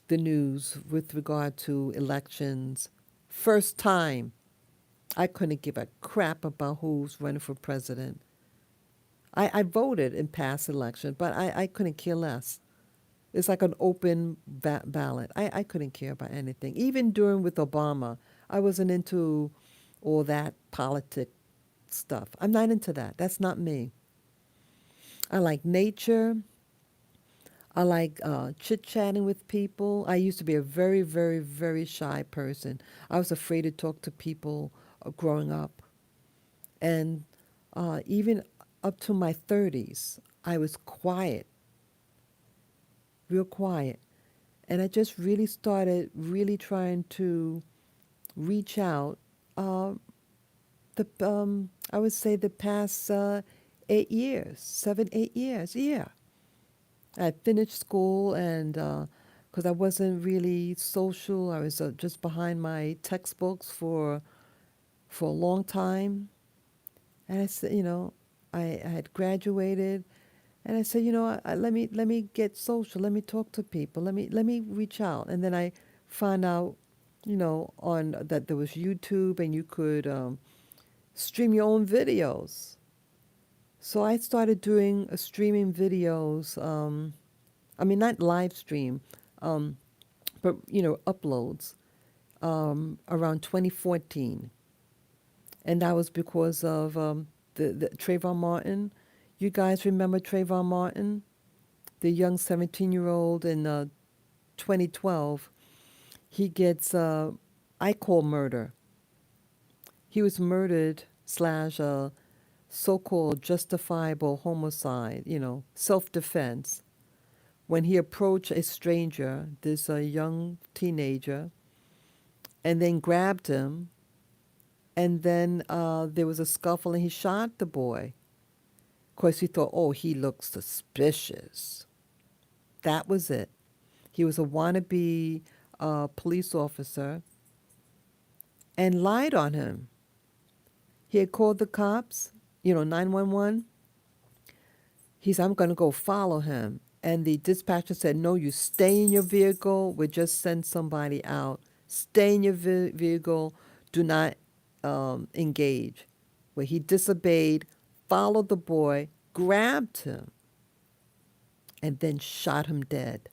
[SPEAKER 1] news with regard to elections. First time. I couldn't give a crap about who's running for president. I voted in past election, but I couldn't care less. It's like an open ballot. I couldn't care about anything. Even during with Obama, I wasn't into all that politic stuff. I'm not into that. That's not me. I like nature. I like chit-chatting with people. I used to be a very, very, very shy person. I was afraid to talk to people growing up. And even up to my 30s, I was quiet, real quiet. And I just really started really trying to reach out. Uh, I would say the past 8 years, 7, 8 years, yeah. I finished school, and because I wasn't really social, I was just behind my textbooks for a long time. And I said, I had graduated, and I said, let me get social. Let me talk to people. Let me reach out. And then I found out, on that there was YouTube, and you could stream your own videos. So I started doing streaming videos. I mean, not live stream, um, but uploads around 2014, and that was because of the Trayvon Martin. You guys remember Trayvon Martin, the young 17-year-old in 2012? He gets I call murder. He was murdered slash so-called justifiable homicide, self-defense, when he approached a stranger, this young teenager, and then grabbed him, and then there was a scuffle, and he shot the boy. Of course, he thought, oh, he looks suspicious. That was it. He was a wannabe police officer and lied on him. He had called the cops, 911. He said, I'm going to go follow him. And the dispatcher said, no, you stay in your vehicle. We'll just send somebody out. Stay in your vehicle. Do not engage. Well, he disobeyed, followed the boy, grabbed him, and then shot him dead.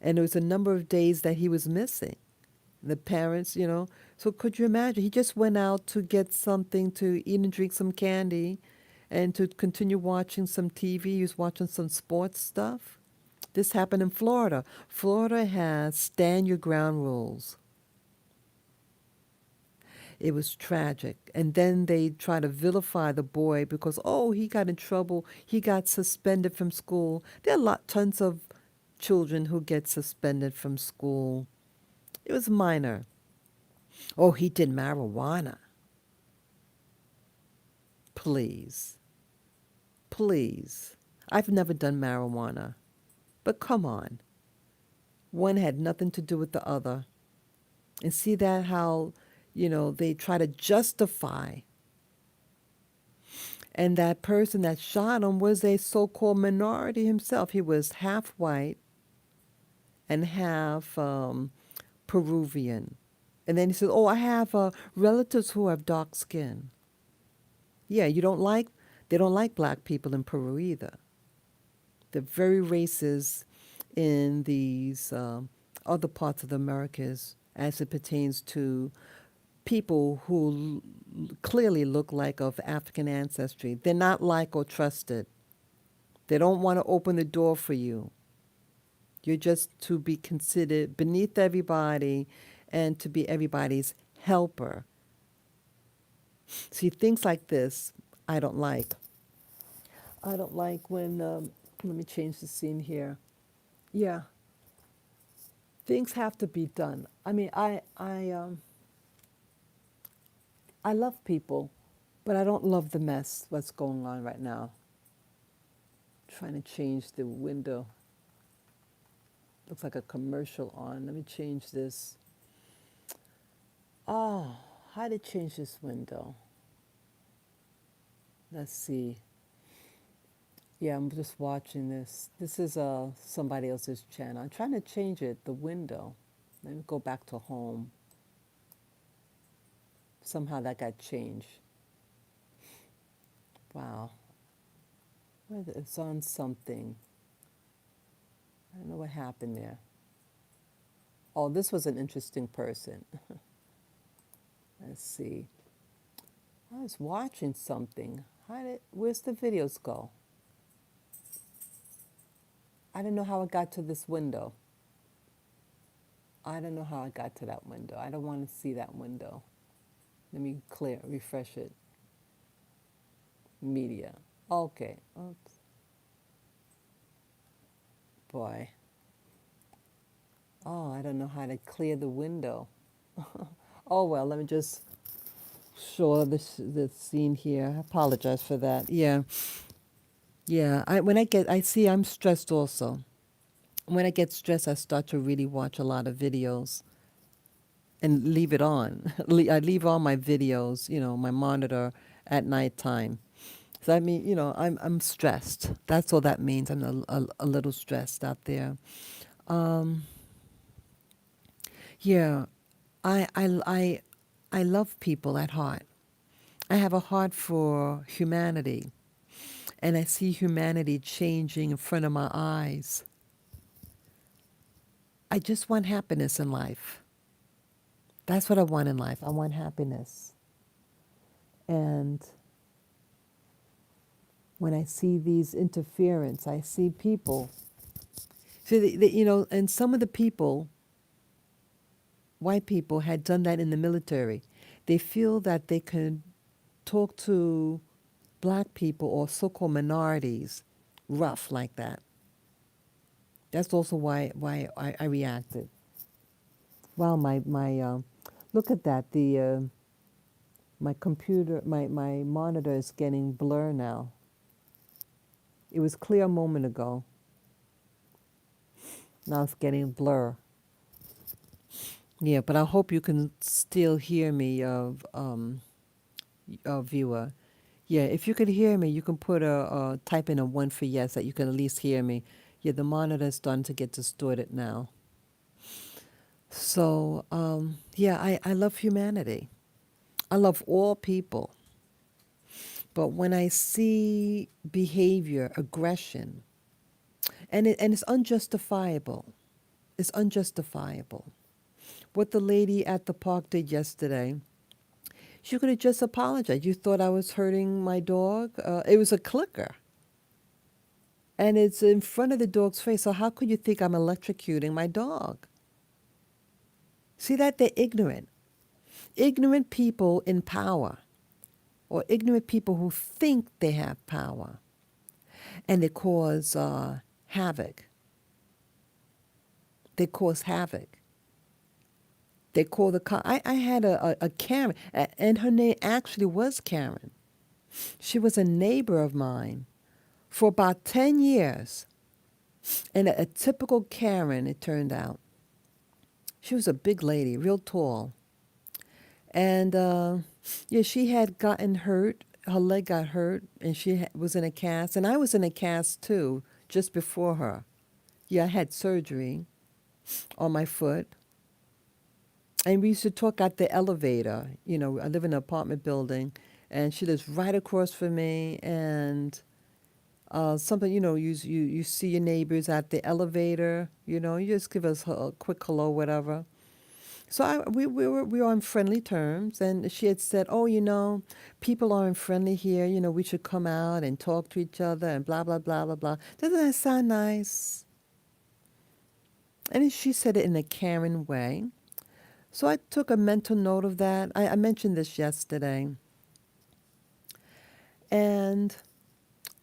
[SPEAKER 1] And there was a number of days that he was missing. The parents, So could you imagine? He just went out to get something to eat and drink some candy and to continue watching some TV. He was watching some sports stuff. This happened in Florida. Florida has stand your ground rules. It was tragic. And then they try to vilify the boy because, oh, he got in trouble. He got suspended from school. There are tons of children who get suspended from school. It was minor. Oh, he did marijuana. Please. Please. I've never done marijuana. But come on. One had nothing to do with the other. And see that how, they try to justify. And that person that shot him was a so-called minority himself. He was half white and half Peruvian. And then he said, oh, I have relatives who have dark skin. Yeah, they don't like black people in Peru either. They're very racist in these other parts of the Americas as it pertains to people who clearly look like of African ancestry. They're not like or trusted. They don't want to open the door for you. You're just to be considered beneath everybody and to be everybody's helper. See, things like this, I don't like. I don't like when, let me change the scene here. Yeah, things have to be done. I mean, I love people, but I don't love the mess what's going on right now. Trying to change the window. Looks like a commercial on. Let me change this. Oh, how to change this window? Let's see. Yeah, I'm just watching this. This is somebody else's channel. I'm trying to change it, the window. Let me go back to home. Somehow that got changed. Wow. It's on something. I don't know what happened there. Oh, this was an interesting person. Let's see. I was watching something. Where's the videos go? I don't know how it got to this window. I don't know how I got to that window. I don't want to see that window. Let me refresh it. Media. Okay. Oops. Boy. Oh, I don't know how to clear the window. Oh, well, let me just show the scene here. I apologize for that. Yeah. Yeah, I see I'm stressed also. When I get stressed, I start to really watch a lot of videos and leave it on. I leave on my videos, my monitor at nighttime. So I mean, I'm stressed. That's all that means. I'm a little stressed out there. Um, yeah, I, I, I, I love people at heart. I have a heart for humanity, and I see humanity changing in front of my eyes. I just want happiness in life. That's what I want in life. I want happiness. And when I see these interference, I see people. See, and some of the people, white people, had done that in the military. They feel that they can talk to black people or so-called minorities rough like that. That's also why I reacted. Wow, look at that. My computer, my monitor is getting blur now. It was clear a moment ago. Now it's getting blur. Yeah, but I hope you can still hear me, viewer. Yeah, if you could hear me, you can type in a one for yes that you can at least hear me. Yeah, the monitor is starting to get distorted now. So, yeah, I love humanity. I love all people. But when I see behavior, aggression, and it's unjustifiable, it's unjustifiable. What the lady at the park did yesterday, she could have just apologized. You thought I was hurting my dog? It was a clicker. And it's in front of the dog's face. So how could you think I'm electrocuting my dog? See that? They're ignorant. Ignorant people in power, or ignorant people who think they have power, and they cause havoc. They cause havoc. They call I had a Karen, and her name actually was Karen. She was a neighbor of mine for about 10 years. And a typical Karen, it turned out. She was a big lady, real tall. And yeah, she had gotten hurt. Her leg got hurt, and was in a cast. And I was in a cast too, just before her. Yeah, I had surgery on my foot. And we used to talk at the elevator. I live in an apartment building, and she lives right across from me. And something, you see your neighbors at the elevator. You just give us a quick hello, whatever. So we were on friendly terms, and she had said, "Oh, people aren't friendly here. We should come out and talk to each other and blah blah blah blah blah." Doesn't that sound nice? And she said it in a caring way. So I took a mental note of that. I mentioned this yesterday, and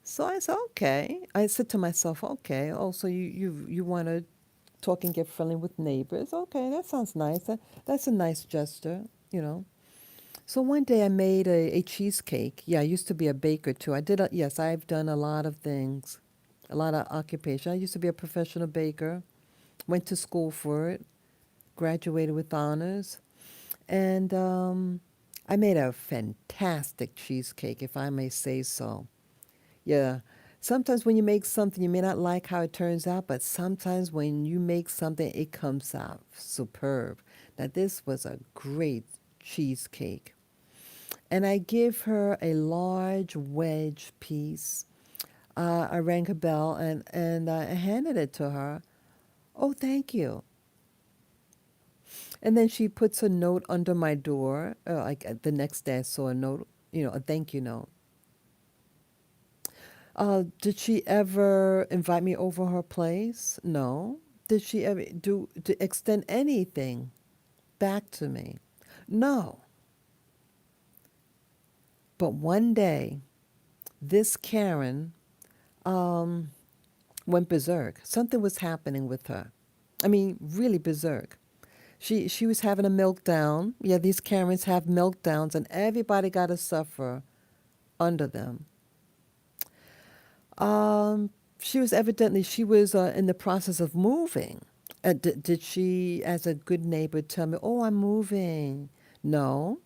[SPEAKER 1] so I said, "Okay." I said to myself, "Okay. Oh, so you want to talk and get friendly with neighbors? Okay, that sounds nice. That's a nice gesture." So one day I made a cheesecake. Yeah, I used to be a baker too. Yes, I've done a lot of things, a lot of occupation. I used to be a professional baker, went to school for it, graduated with honors, and I made a fantastic cheesecake, if I may say so. Yeah. Sometimes when you make something, you may not like how it turns out, but sometimes when you make something, it comes out superb. Now, this was a great cheesecake. And I give her a large wedge piece. I rang her bell and I handed it to her. "Oh, thank you." And then she puts a note under my door. The next day I saw a note, a thank you note. Did she ever invite me over her place? No. Did she ever to extend anything back to me? No. But one day, this Karen um, went berserk. Something was happening with her. I mean, really berserk. She was having a meltdown. Yeah, these Karens have meltdowns, and everybody got to suffer under them. Um, she was evidently she was in the process of moving. Did she, as a good neighbor, tell me, "Oh, I'm moving"? No.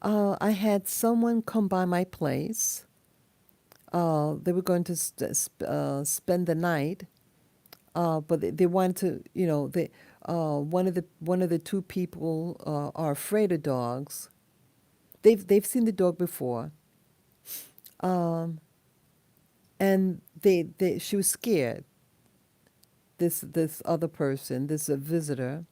[SPEAKER 1] I had someone come by my place. They were going to spend the night, but they wanted to, one of the two people are afraid of dogs. They've seen the dog before, um, and she was scared. This other person, this visitor,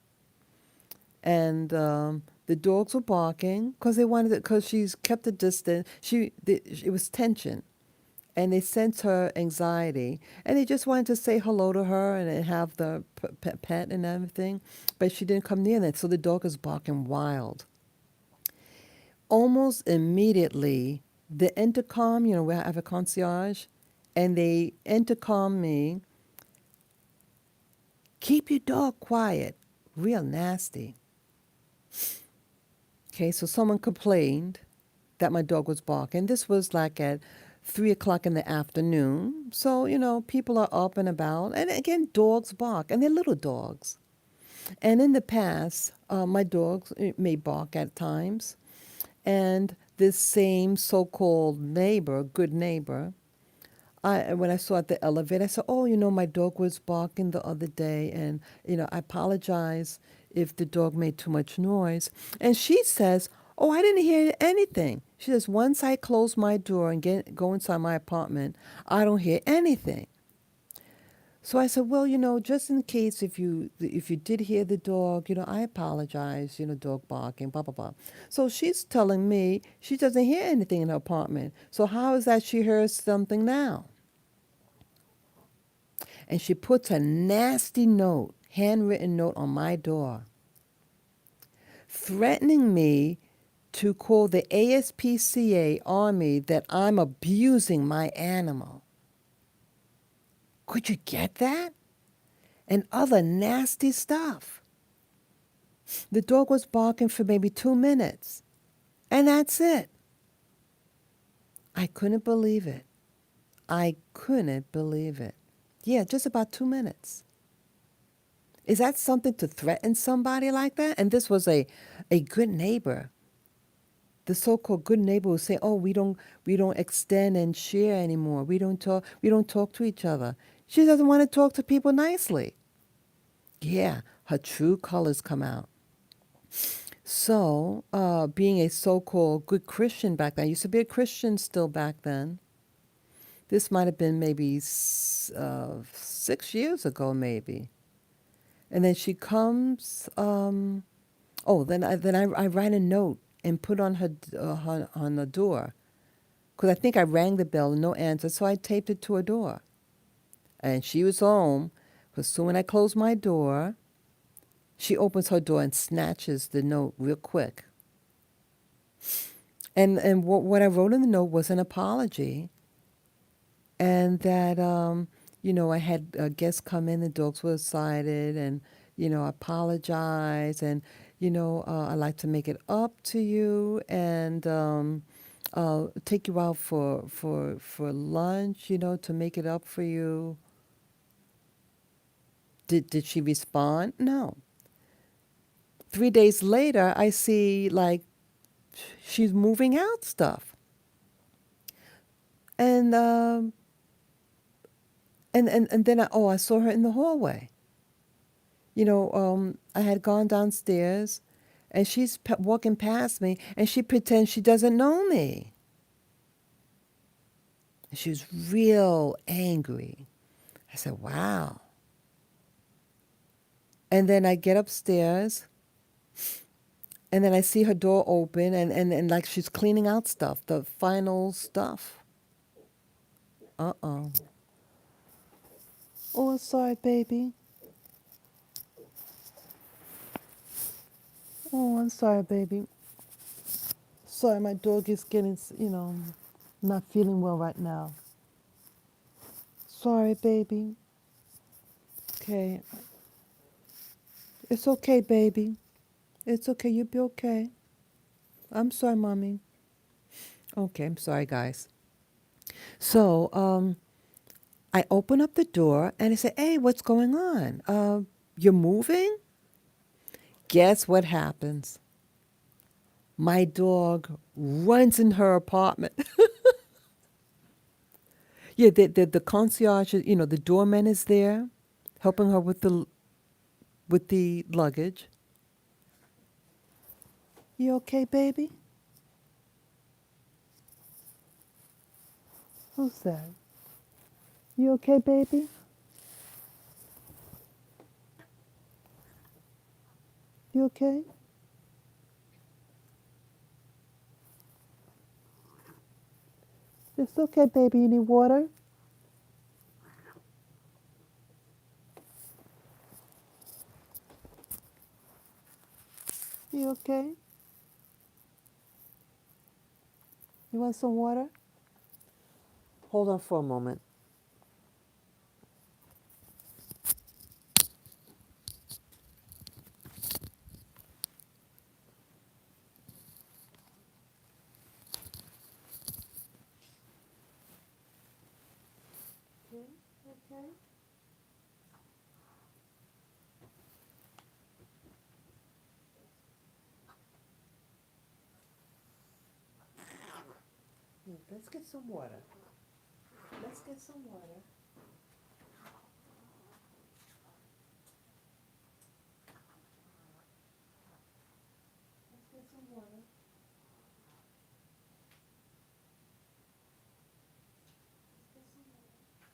[SPEAKER 1] and the dogs were barking because they wanted it because she's kept a distance. It was tension, and they sensed her anxiety, and they just wanted to say hello to her and have the pet and everything, but she didn't come near them. So the dog is barking wild. Almost immediately, the intercom, we have a concierge, and they intercom me, "Keep your dog quiet." Real nasty. Okay, so someone complained that my dog was barking. This was like at 3 o'clock in the afternoon. So, people are up and about. And again, dogs bark, and they're little dogs. And in the past, my dogs may bark at times. And this same so called neighbor, good neighbor, when I saw at the elevator, I said, "Oh, my dog was barking the other day, and I apologize if the dog made too much noise." And she says, "Oh, I didn't hear anything." She says, "Once I close my door and go inside my apartment, I don't hear anything." So I said, "Well, just in case if you did hear the dog, I apologize. Dog barking, blah blah blah." So she's telling me she doesn't hear anything in her apartment. So how is that she hears something now? And she puts a nasty note, handwritten note on my door, threatening me to call the ASPCA on me that I'm abusing my animal. Could you get that? And other nasty stuff. The dog was barking for maybe 2 minutes, and that's it. I couldn't believe it. I couldn't believe it. Yeah, just about 2 minutes. Is that something to threaten somebody like that? And this was a good neighbor. The so-called good neighbor will say, "Oh, we don't extend and share anymore. We don't talk to each other." She doesn't want to talk to people nicely. Yeah, her true colors come out. So, being a so-called good Christian back then, I used to be a Christian still back then. This might have been maybe 6 years ago, maybe. And then she comes. Then I write a note and put on on the door, because I think I rang the bell and no answer, so I taped it to her door. And she was home. Because soon when I close my door, she opens her door and snatches the note real quick. And what I wrote in the note was an apology, and that I had guests come in, the dogs were excited, and apologize, and I'd like to make it up to you, and take you out for lunch, to make it up for you. Did she respond? No. 3 days later, I see like she's moving out stuff, and and then I saw her in the hallway. I had gone downstairs, and she's walking past me, and she pretends she doesn't know me. She was real angry. I said, "Wow." And then I get upstairs, and then I see her door open, and like she's cleaning out stuff, the final stuff. Uh-oh. Oh, sorry, baby. Oh, I'm sorry, baby. Sorry, my dog is getting, not feeling well right now. Sorry, baby. Okay. It's okay, baby. It's okay. You'll be okay. I'm sorry, mommy. Okay, I'm sorry, guys. So I open up the door and I say, "Hey, what's going on? You're moving?" Guess what happens? My dog runs in her apartment. Yeah, the concierge, the doorman is there, helping her with the luggage. You okay, baby? Who's that? You okay, baby? You okay? It's okay, baby. You need water? You okay? You want some water? Hold on for a moment. Okay, okay. Yeah, let's get some water. Let's get some water. Let's get some water. Let's get some water.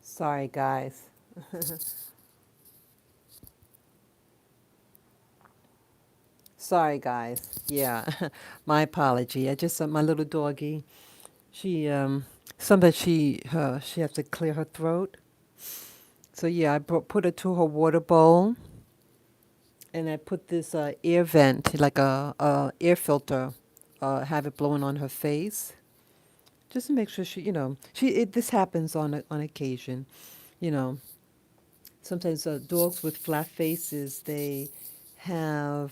[SPEAKER 1] Sorry, guys. Sorry, guys. Yeah, my apology. I just my little doggy. She sometimes she has to clear her throat. So yeah, put her to her water bowl, and I put this air vent, like a air filter, have it blowing on her face, just to make sure this happens on occasion, you know. Sometimes dogs with flat faces, they have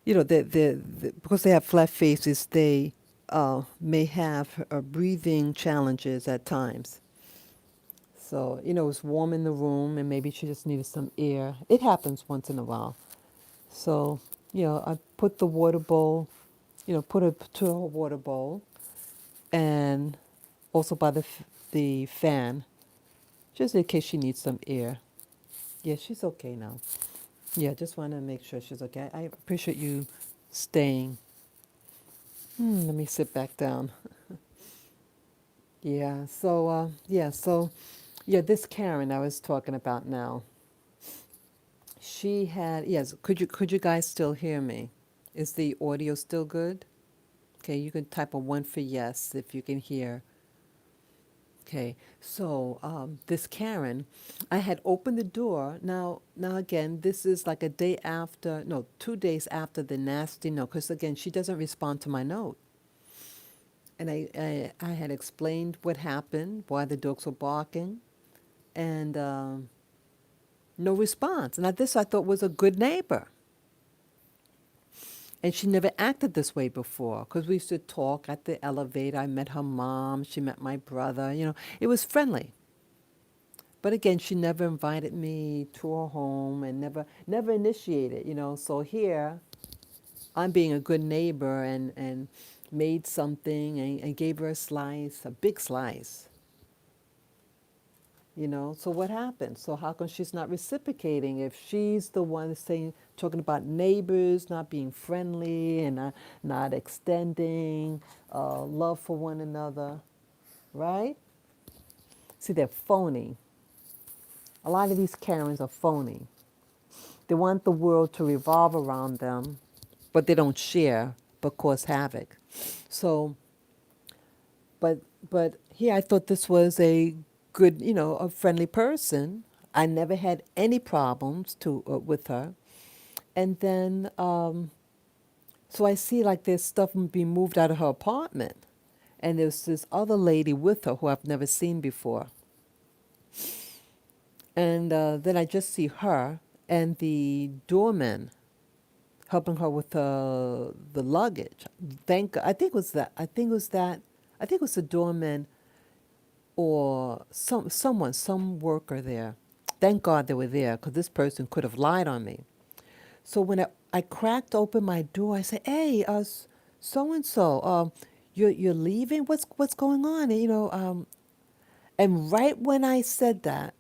[SPEAKER 1] because they have flat faces, they may have breathing challenges at times. So, it's warm in the room and maybe she just needed some air. It happens once in a while. So, I put the water bowl, put it to her water bowl and also by the fan, just in case she needs some air. Yeah, she's okay now. Yeah, just want to make sure she's okay. I appreciate you staying. Let me sit back down. Yeah, this Karen I was talking about now. She had yes. Could you guys still hear me? Is the audio still good? Okay, you can type a one for yes if you can hear. Okay, so this Karen, I had opened the door. Now again, this is like a day after, no, 2 days after the nasty note. Because again, she doesn't respond to my note. and I had explained what happened, why the dogs were barking, and no response. And this I thought was a good neighbor. And she never acted this way before because we used to talk at the elevator. I met her mom. She met my brother. It was friendly. But again, she never invited me to her home and never initiated. So here, I'm being a good neighbor and made something and gave her a slice, a big slice. So what happened? So how come she's not reciprocating if she's the one saying, talking about neighbors not being friendly and not extending love for one another, right? See, they're phony. A lot of these Karens are phony. They want the world to revolve around them, but they don't share, but cause havoc. So, but but here I thought this was a good, a friendly person. I never had any problems with her. And then, so I see like there's stuff being moved out of her apartment. And there's this other lady with her who I've never seen before. And then I just see her and the doorman helping her with the luggage. I think it was that. I think it was that. I think it was the doorman or some worker there. Thank God they were there because this person could have lied on me. So when I cracked open my door, I said, "Hey, so and so, you're leaving? What's going on?" And right when I said that,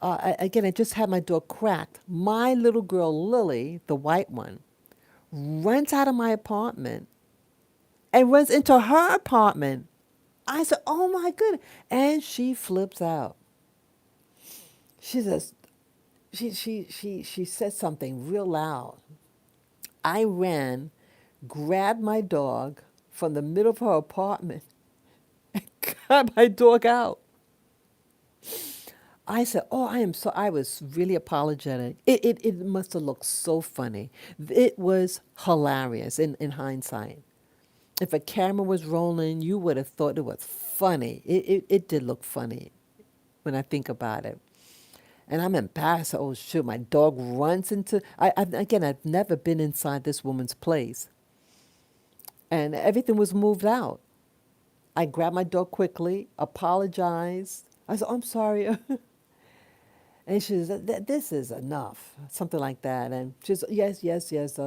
[SPEAKER 1] again, I just had my door cracked. My little girl Lily, the white one, runs out of my apartment and runs into her apartment. I said, "Oh my goodness!" And she flips out. She says, she said something real loud. I ran, grabbed my dog from the middle of her apartment, and got my dog out. I said, "Oh, I was really apologetic. It must have looked so funny. It was hilarious in hindsight. If a camera was rolling, you would have thought it was funny. It did look funny when I think about it. And I'm embarrassed. Oh, shoot, my dog runs into. Again, I've never been inside this woman's place. And everything was moved out. I grabbed my dog quickly, apologized. I said, "Oh, I'm sorry." And she said, "This is enough," something like that. And she said, "Yes, yes, yes.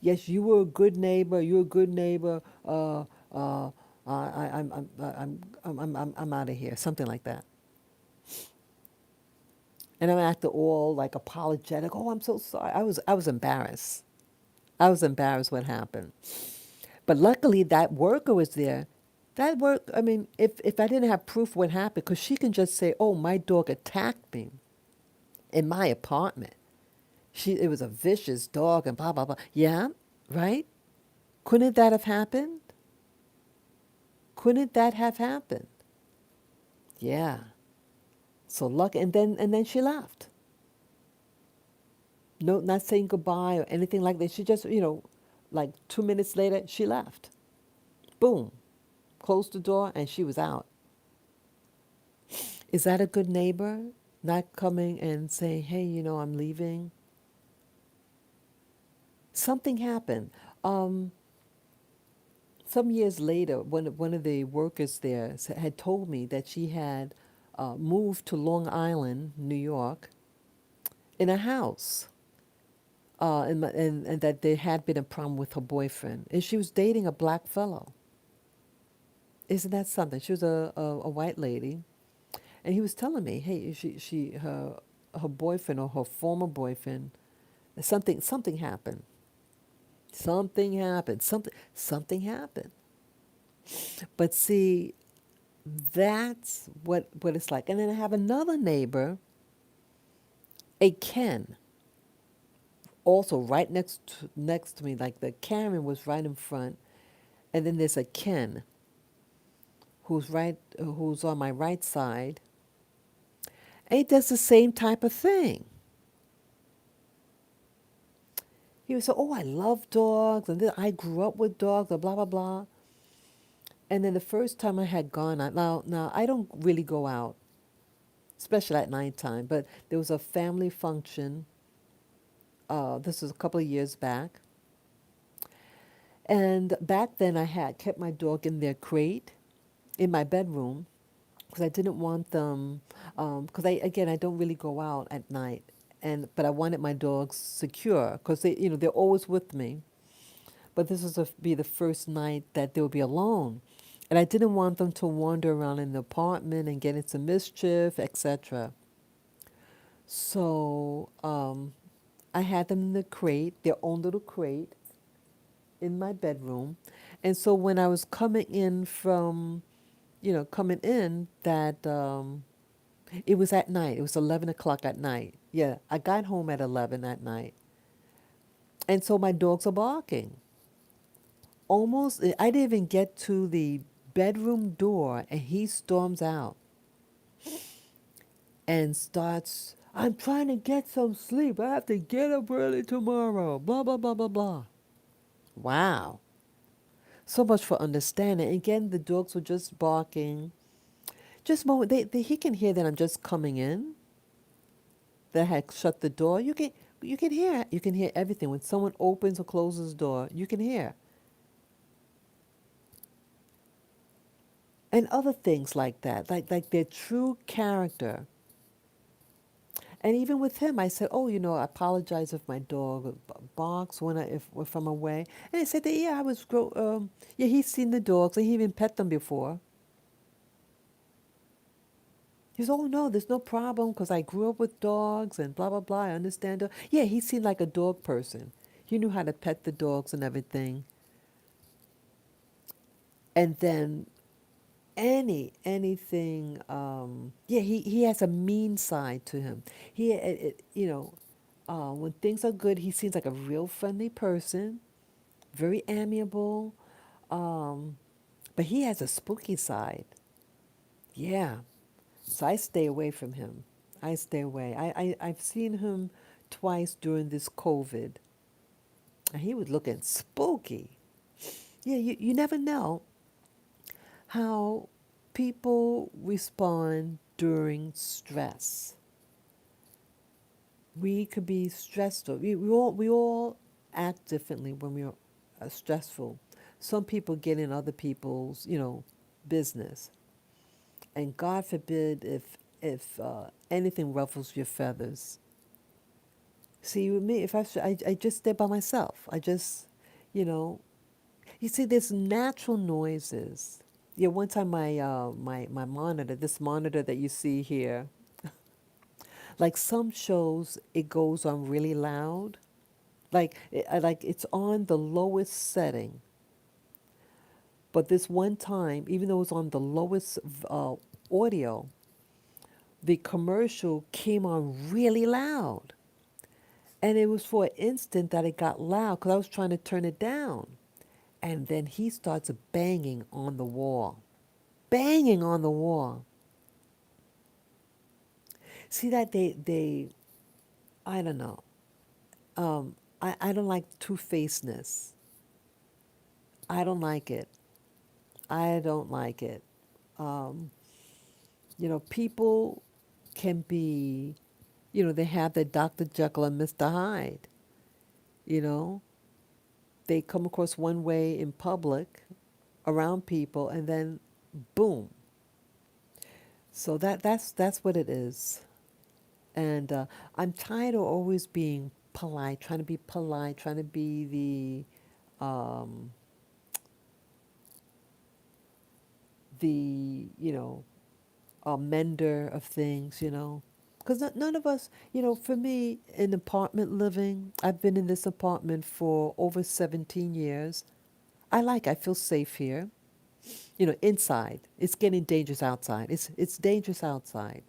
[SPEAKER 1] Yes, you were a good neighbor. You're a good neighbor. I'm out of here," something like that. And I'm acting all like apologetic. "Oh, I'm so sorry." I was embarrassed. I was embarrassed what happened. But luckily, that worker was there. That work. I mean, if I didn't have proof what happened, because she can just say, "Oh, my dog attacked me in my apartment. It was a vicious dog and blah blah blah." Yeah, right? Couldn't that have happened? Couldn't that have happened? Yeah. So luck and then she left. No, not saying goodbye or anything like that. She just, like 2 minutes later, she left. Boom. Closed the door and she was out. Is that a good neighbor? Not coming and saying, "Hey, I'm leaving." Something happened. Um, some years later, one of the workers there had told me that she had moved to Long Island, New York, in a house, and that there had been a problem with her boyfriend, and she was dating a black fellow. Isn't that something? She was a white lady, and he was telling me, "Hey, her boyfriend or her former boyfriend, something happened, something happened." But see, that's what it's like. And then I have another neighbor, a Ken, also right next to me. Like the Karen was right in front, and then there's a Ken who's on my right side, and he does the same type of thing. He would say, "Oh, I love dogs, and I grew up with dogs, and blah blah blah." And then the first time I had gone out, now I don't really go out, especially at nighttime, but there was a family function. This was a couple of years back. And back then I had kept my dog in their crate in my bedroom because I didn't want them, because I don't really go out at night. But I wanted my dogs secure because they're always with me. But this was be the first night that they would be alone. And I didn't want them to wander around in the apartment and get into mischief, etc. So I had them in the crate, their own little crate in my bedroom. And so when I was coming in coming in, that it was at night. It was 11 o'clock at night. Yeah, I got home at 11 at night. And so my dogs are barking. Almost, I didn't even get to the bedroom door, and he storms out and starts, I'm trying to get some sleep. I have to get up early tomorrow. Blah, blah, blah, blah, blah. Wow. So much for understanding. Again, the dogs were just barking. Just moment, he can hear that I'm just coming in. That I had shut the door. You can hear everything. When someone opens or closes the door, you can hear. And other things like that, like their true character. And even with him, I said, "Oh, I apologize if my dog barks if I'm away." And he said that, "Yeah, yeah, he's seen the dogs and he even pet them before." He said, "Oh no, there's no problem because I grew up with dogs and blah blah blah. I understand." Yeah, he seemed like a dog person. He knew how to pet the dogs and everything. And then anything, yeah, he has a mean side to him. When things are good, he seems like a real friendly person, very amiable. Um, but he has a spooky side. Yeah. So I stay away from him. I stay away. I've seen him twice during this COVID, and he was looking spooky. Yeah, you never know how people respond during stress. We could be stressed. We all act differently when we're stressful. Some people get in other people's business, and God forbid if anything ruffles your feathers. See, with me, if I just stay by myself. I just, you know, you see, there's natural noises. Yeah, one time my monitor, this monitor that you see here, like some shows, it goes on really loud. Like it's on the lowest setting. But this one time, even though it was on the lowest audio, the commercial came on really loud. And it was for an instant that it got loud because I was trying to turn it down. And then he starts banging on the wall. Banging on the wall. See that they I don't know. I don't like two-facedness. I don't like it. I don't like it. Um, people can be, they have their Dr. Jekyll and Mr. Hyde. You know, they come across one way in public around people, and then boom. So that's what it is. And I'm tired of always being polite, trying to be polite, trying to be the mender of things, because none of us, for me, in apartment living, I've been in this apartment for over 17 years. I feel safe here. Inside. It's getting dangerous outside. It's dangerous outside.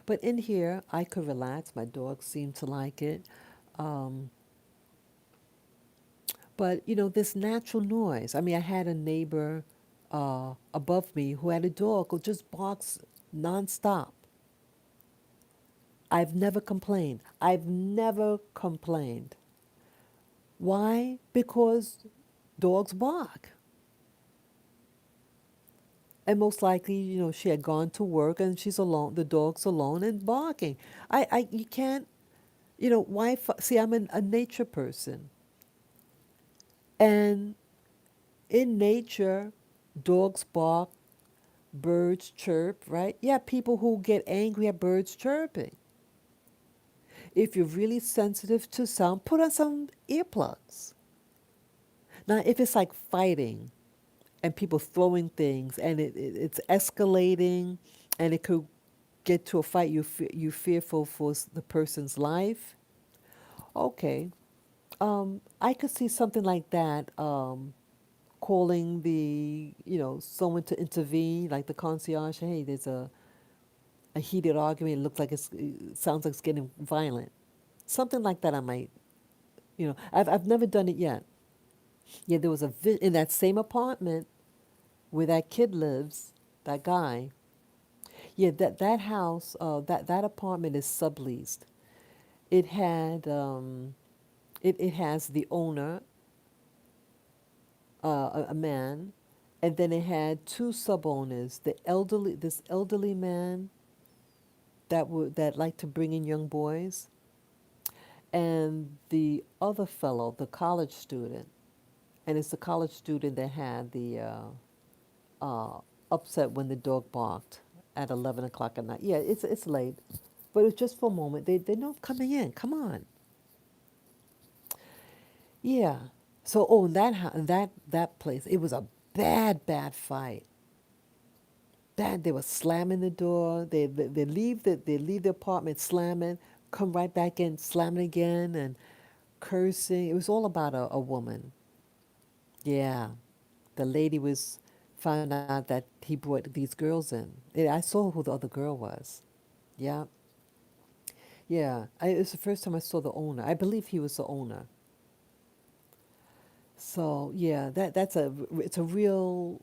[SPEAKER 1] But in here, I could relax. My dogs seem to like it. Um, but, this natural noise. I mean, I had a neighbor above me who had a dog who just barks nonstop. I've never complained. I've never complained. Why? Because dogs bark. And most likely, she had gone to work and she's alone, the dog's alone and barking. You can't, why, see, I'm a nature person. And in nature, dogs bark, birds chirp, right? Yeah, people who get angry at birds chirping. If you're really sensitive to sound, put on some earplugs. Now, if it's like fighting and people throwing things and it's escalating and it could get to a fight, you fearful for the person's life. Okay, I could see something like that. Calling someone to intervene, like the concierge. Hey, there's a heated argument. It looks like it sounds like it's getting violent. Something like that. I might, I've never done it yet. Yeah, there was in that same apartment where that kid lives, that guy. Yeah, that house, that apartment is subleased. It had it has the owner, a man, and then it had two sub owners. This elderly man that liked to bring in young boys, and the other fellow, the college student. And it's the college student that had the uh, upset when the dog barked at 11 o'clock at night. Yeah, it's late, but it's just for a moment. They know I'm coming in. Come on. Yeah. So that place, it was a bad fight. Bad. They were slamming the door. They leave the apartment slamming, come right back in, slamming again, and cursing. It was all about a woman. Yeah. The lady was found out that he brought these girls in. I saw who the other girl was. Yeah. Yeah. It was the first time I saw the owner. I believe he was the owner. So yeah, it's a real.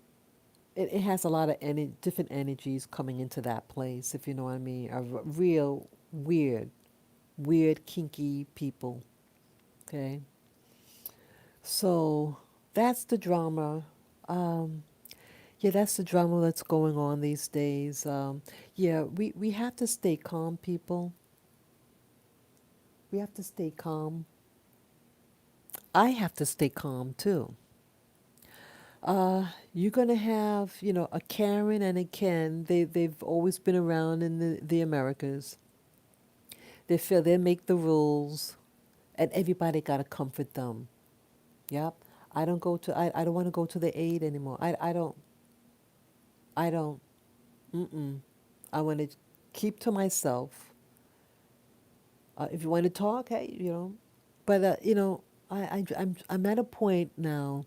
[SPEAKER 1] It has a lot of different energies coming into that place, if you know what I mean. Real weird, kinky people. Okay, so that's the drama. Um, yeah, that's the drama that's going on these days. Yeah, we have to stay calm, people. We have to stay calm. I have to stay calm too. You're gonna have, a Karen and a Ken. They've always been around in the Americas. They feel they make the rules, and everybody gotta comfort them. Yep. I don't want to go to the aid anymore. I don't. Mm-mm. I want to keep to myself. If you want to talk, hey, But I'm at a point now.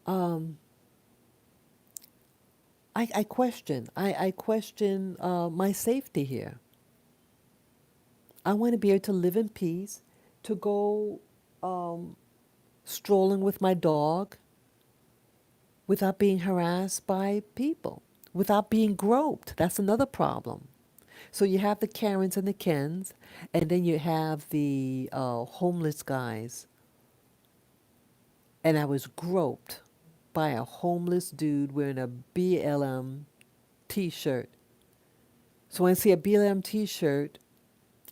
[SPEAKER 1] Um, I question my safety here. I want to be able to live in peace, to go um, strolling with my dog without being harassed by people, without being groped. That's another problem. So you have the Karens and the Kens, and then you have the homeless guys. And I was groped by a homeless dude wearing a BLM t-shirt. So when I see a BLM t-shirt,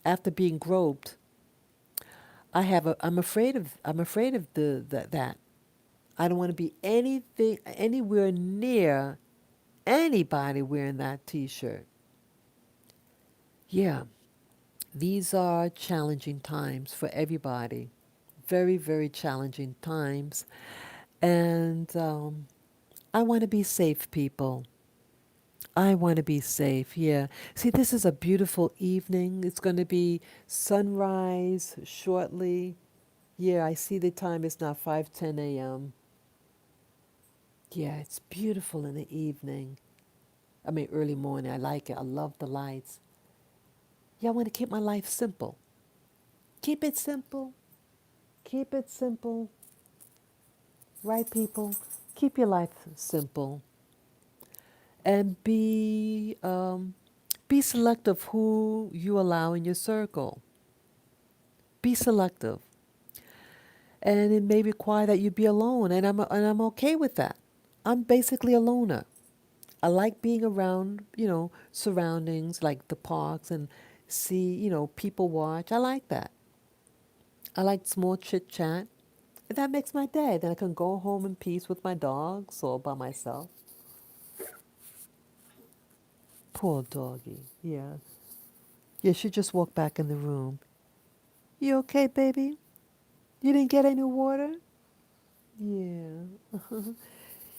[SPEAKER 1] after being groped, I'm afraid of that. I don't want to be anywhere near anybody wearing that t-shirt. Yeah, these are challenging times for everybody. Very, very challenging times. And I want to be safe, people. I want to be safe, yeah. See, this is a beautiful evening. It's going to be sunrise shortly. Yeah, I see the time. It's now 5:10 a.m. Yeah, it's beautiful in the evening. I mean, early morning. I like it. I love the lights. Yeah, I want to keep my life simple. Keep it simple. Keep it simple. Right, people? Keep your life simple. And be selective who you allow in your circle. Be selective. And it may require that you be alone, and I'm okay with that. I'm basically a loner. I like being around, surroundings like the parks and see, people watch. I like that. I like small chit chat. And that makes my day. Then I can go home in peace with my dogs or by myself. Poor doggy. Yeah. Yeah, she just walked back in the room. You okay, baby? You didn't get any water? Yeah.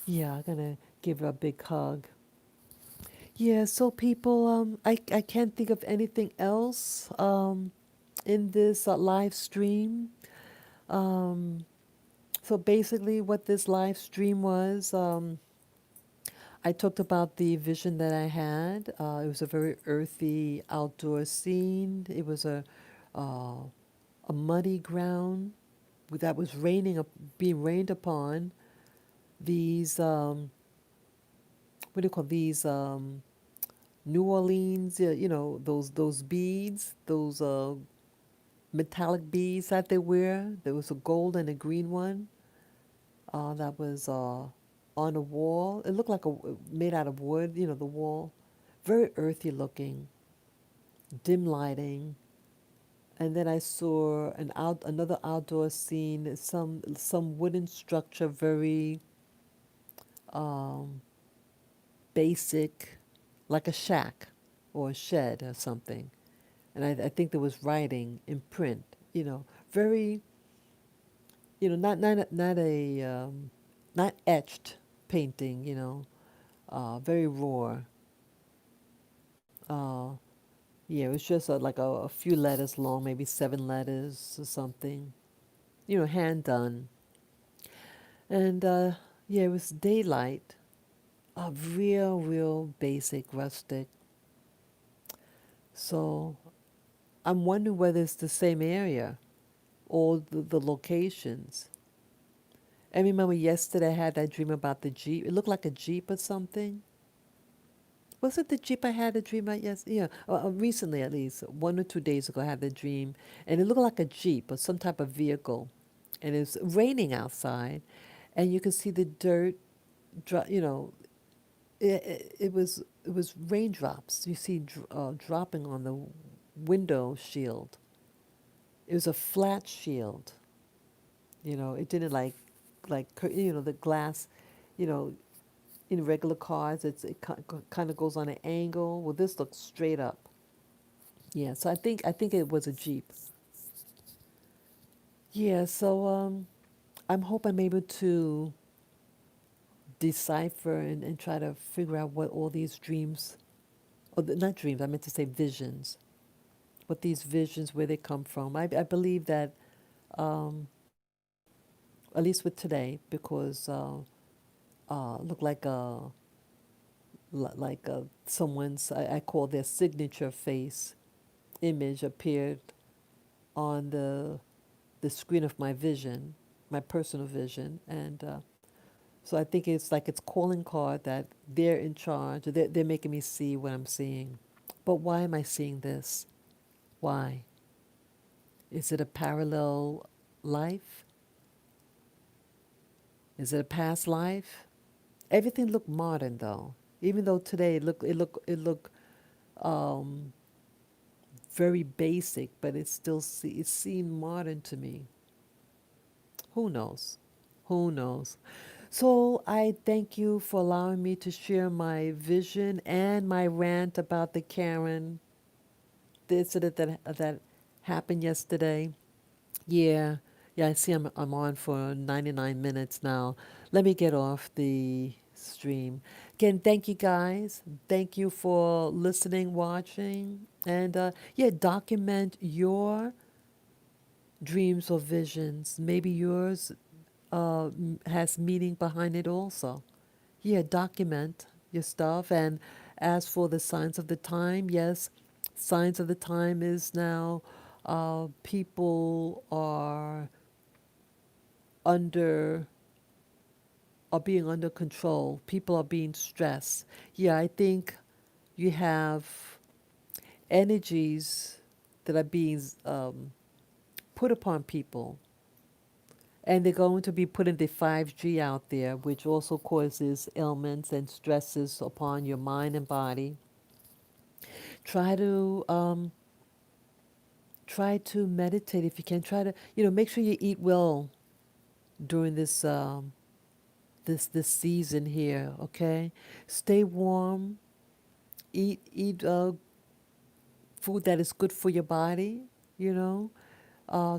[SPEAKER 1] Yeah, I'm gonna give her a big hug. Yeah, so people, I can't think of anything else in this live stream. Um, so basically, what this live stream was, I talked about the vision that I had. It was a very earthy outdoor scene. It was uh, a muddy ground that was being rained upon. These, what do you call these? New Orleans, those beads, those metallic beads that they wear. There was a gold and a green one that was on a wall. It looked like made out of wood. The wall, very earthy looking, dim lighting. And then I saw another outdoor scene, some wooden structure, very um, basic, like a shack or a shed or something. And I think there was writing in print. Very, not etched painting. Very raw. Uh, yeah, it was just like a few letters long, maybe 7 letters or something. Hand done. And yeah, it was daylight. A real basic rustic. So I'm wondering whether it's the same area or the locations. I remember yesterday I had that dream about the Jeep. It looked like a Jeep or something. Was it the Jeep I had a dream about yesterday? Yeah, recently at least, 1 or 2 days ago, I had the dream, and it looked like a Jeep or some type of vehicle, and it was raining outside, and you could see the dirt, it was raindrops. You see dropping on the window shield. It was a flat shield. It didn't the glass, you know, in regular cars, kind of goes on an angle. Well, this looks straight up. Yeah, so I think it was a Jeep. Yeah, so I'm hope I'm able to decipher and try to figure out what all these dreams, not dreams, I meant to say visions, what these visions, where they come from. I believe that, um, at least with today, because look like someone's, I call their signature face image appeared on the screen of my vision, my personal vision, and so I think it's like it's calling card that they're in charge. They're making me see what I'm seeing. But why am I seeing this? Why? Is it a parallel life? Is it a past life? Everything looked modern though. Even though today it look um, very basic, but it seemed modern to me. Who knows? Who knows? So I thank you for allowing me to share my vision and my rant about the incident that happened yesterday. Yeah, yeah. I see. I'm on for 99 minutes now. Let me get off the stream. Again, thank you guys. Thank you for listening, watching, and yeah, document your dreams or visions. Maybe yours has meaning behind it also. Yeah, document your stuff. And as for the signs of the time, yes, signs of the time is now people under are being under control. People are being stressed. Yeah, I think you have energies that are being put upon people, And they're going to be putting the 5G out there, which also causes ailments and stresses upon your mind and body. Try to try to meditate if you can. Try to, make sure you eat well during this season here. Okay, stay warm. Eat food that is good for your body. You know,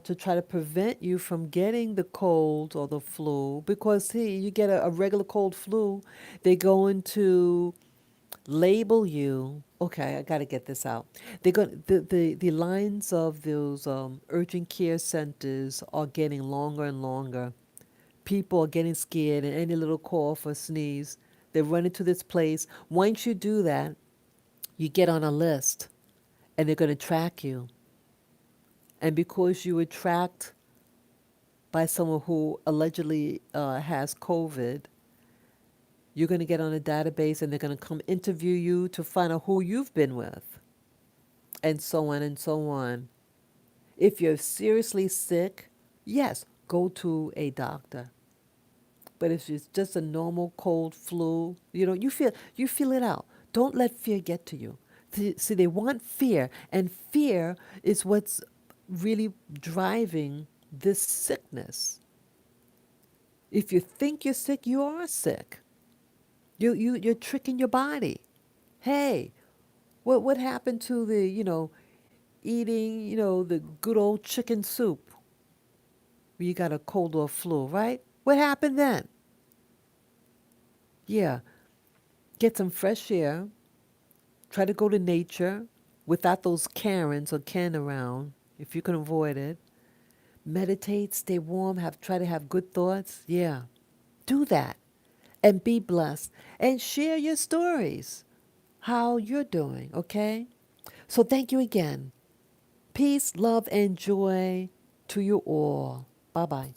[SPEAKER 1] to try to prevent you from getting the cold or the flu. Because see, you get a regular cold flu, they're going to label you. Okay, I got to get this out. They're going the lines of those urgent care centers are getting longer and longer. People are getting scared, and any little cough or sneeze, they run into this place. Once you do that, you get on a list, and they're going to track you. And because you were tracked by someone who allegedly has COVID, you're going to get on a database, and they're going to come interview you to find out who you've been with, and so on and so on. If you're seriously sick, yes, go to a doctor. But if it's just a normal cold flu, you feel it out. Don't let fear get to you. See, they want fear, and fear is what's really driving this sickness. If you think you're sick, you are sick. You're tricking your body. Hey, what happened to the eating the good old chicken soup when you got a cold or flu, right? What happened then? Yeah, get some fresh air. Try to go to nature without those Karens or Ken around, if you can avoid it. Meditate, stay warm, try to have good thoughts. Yeah, do that and be blessed and share your stories, how you're doing, okay? So thank you again. Peace, love, and joy to you all. Bye bye.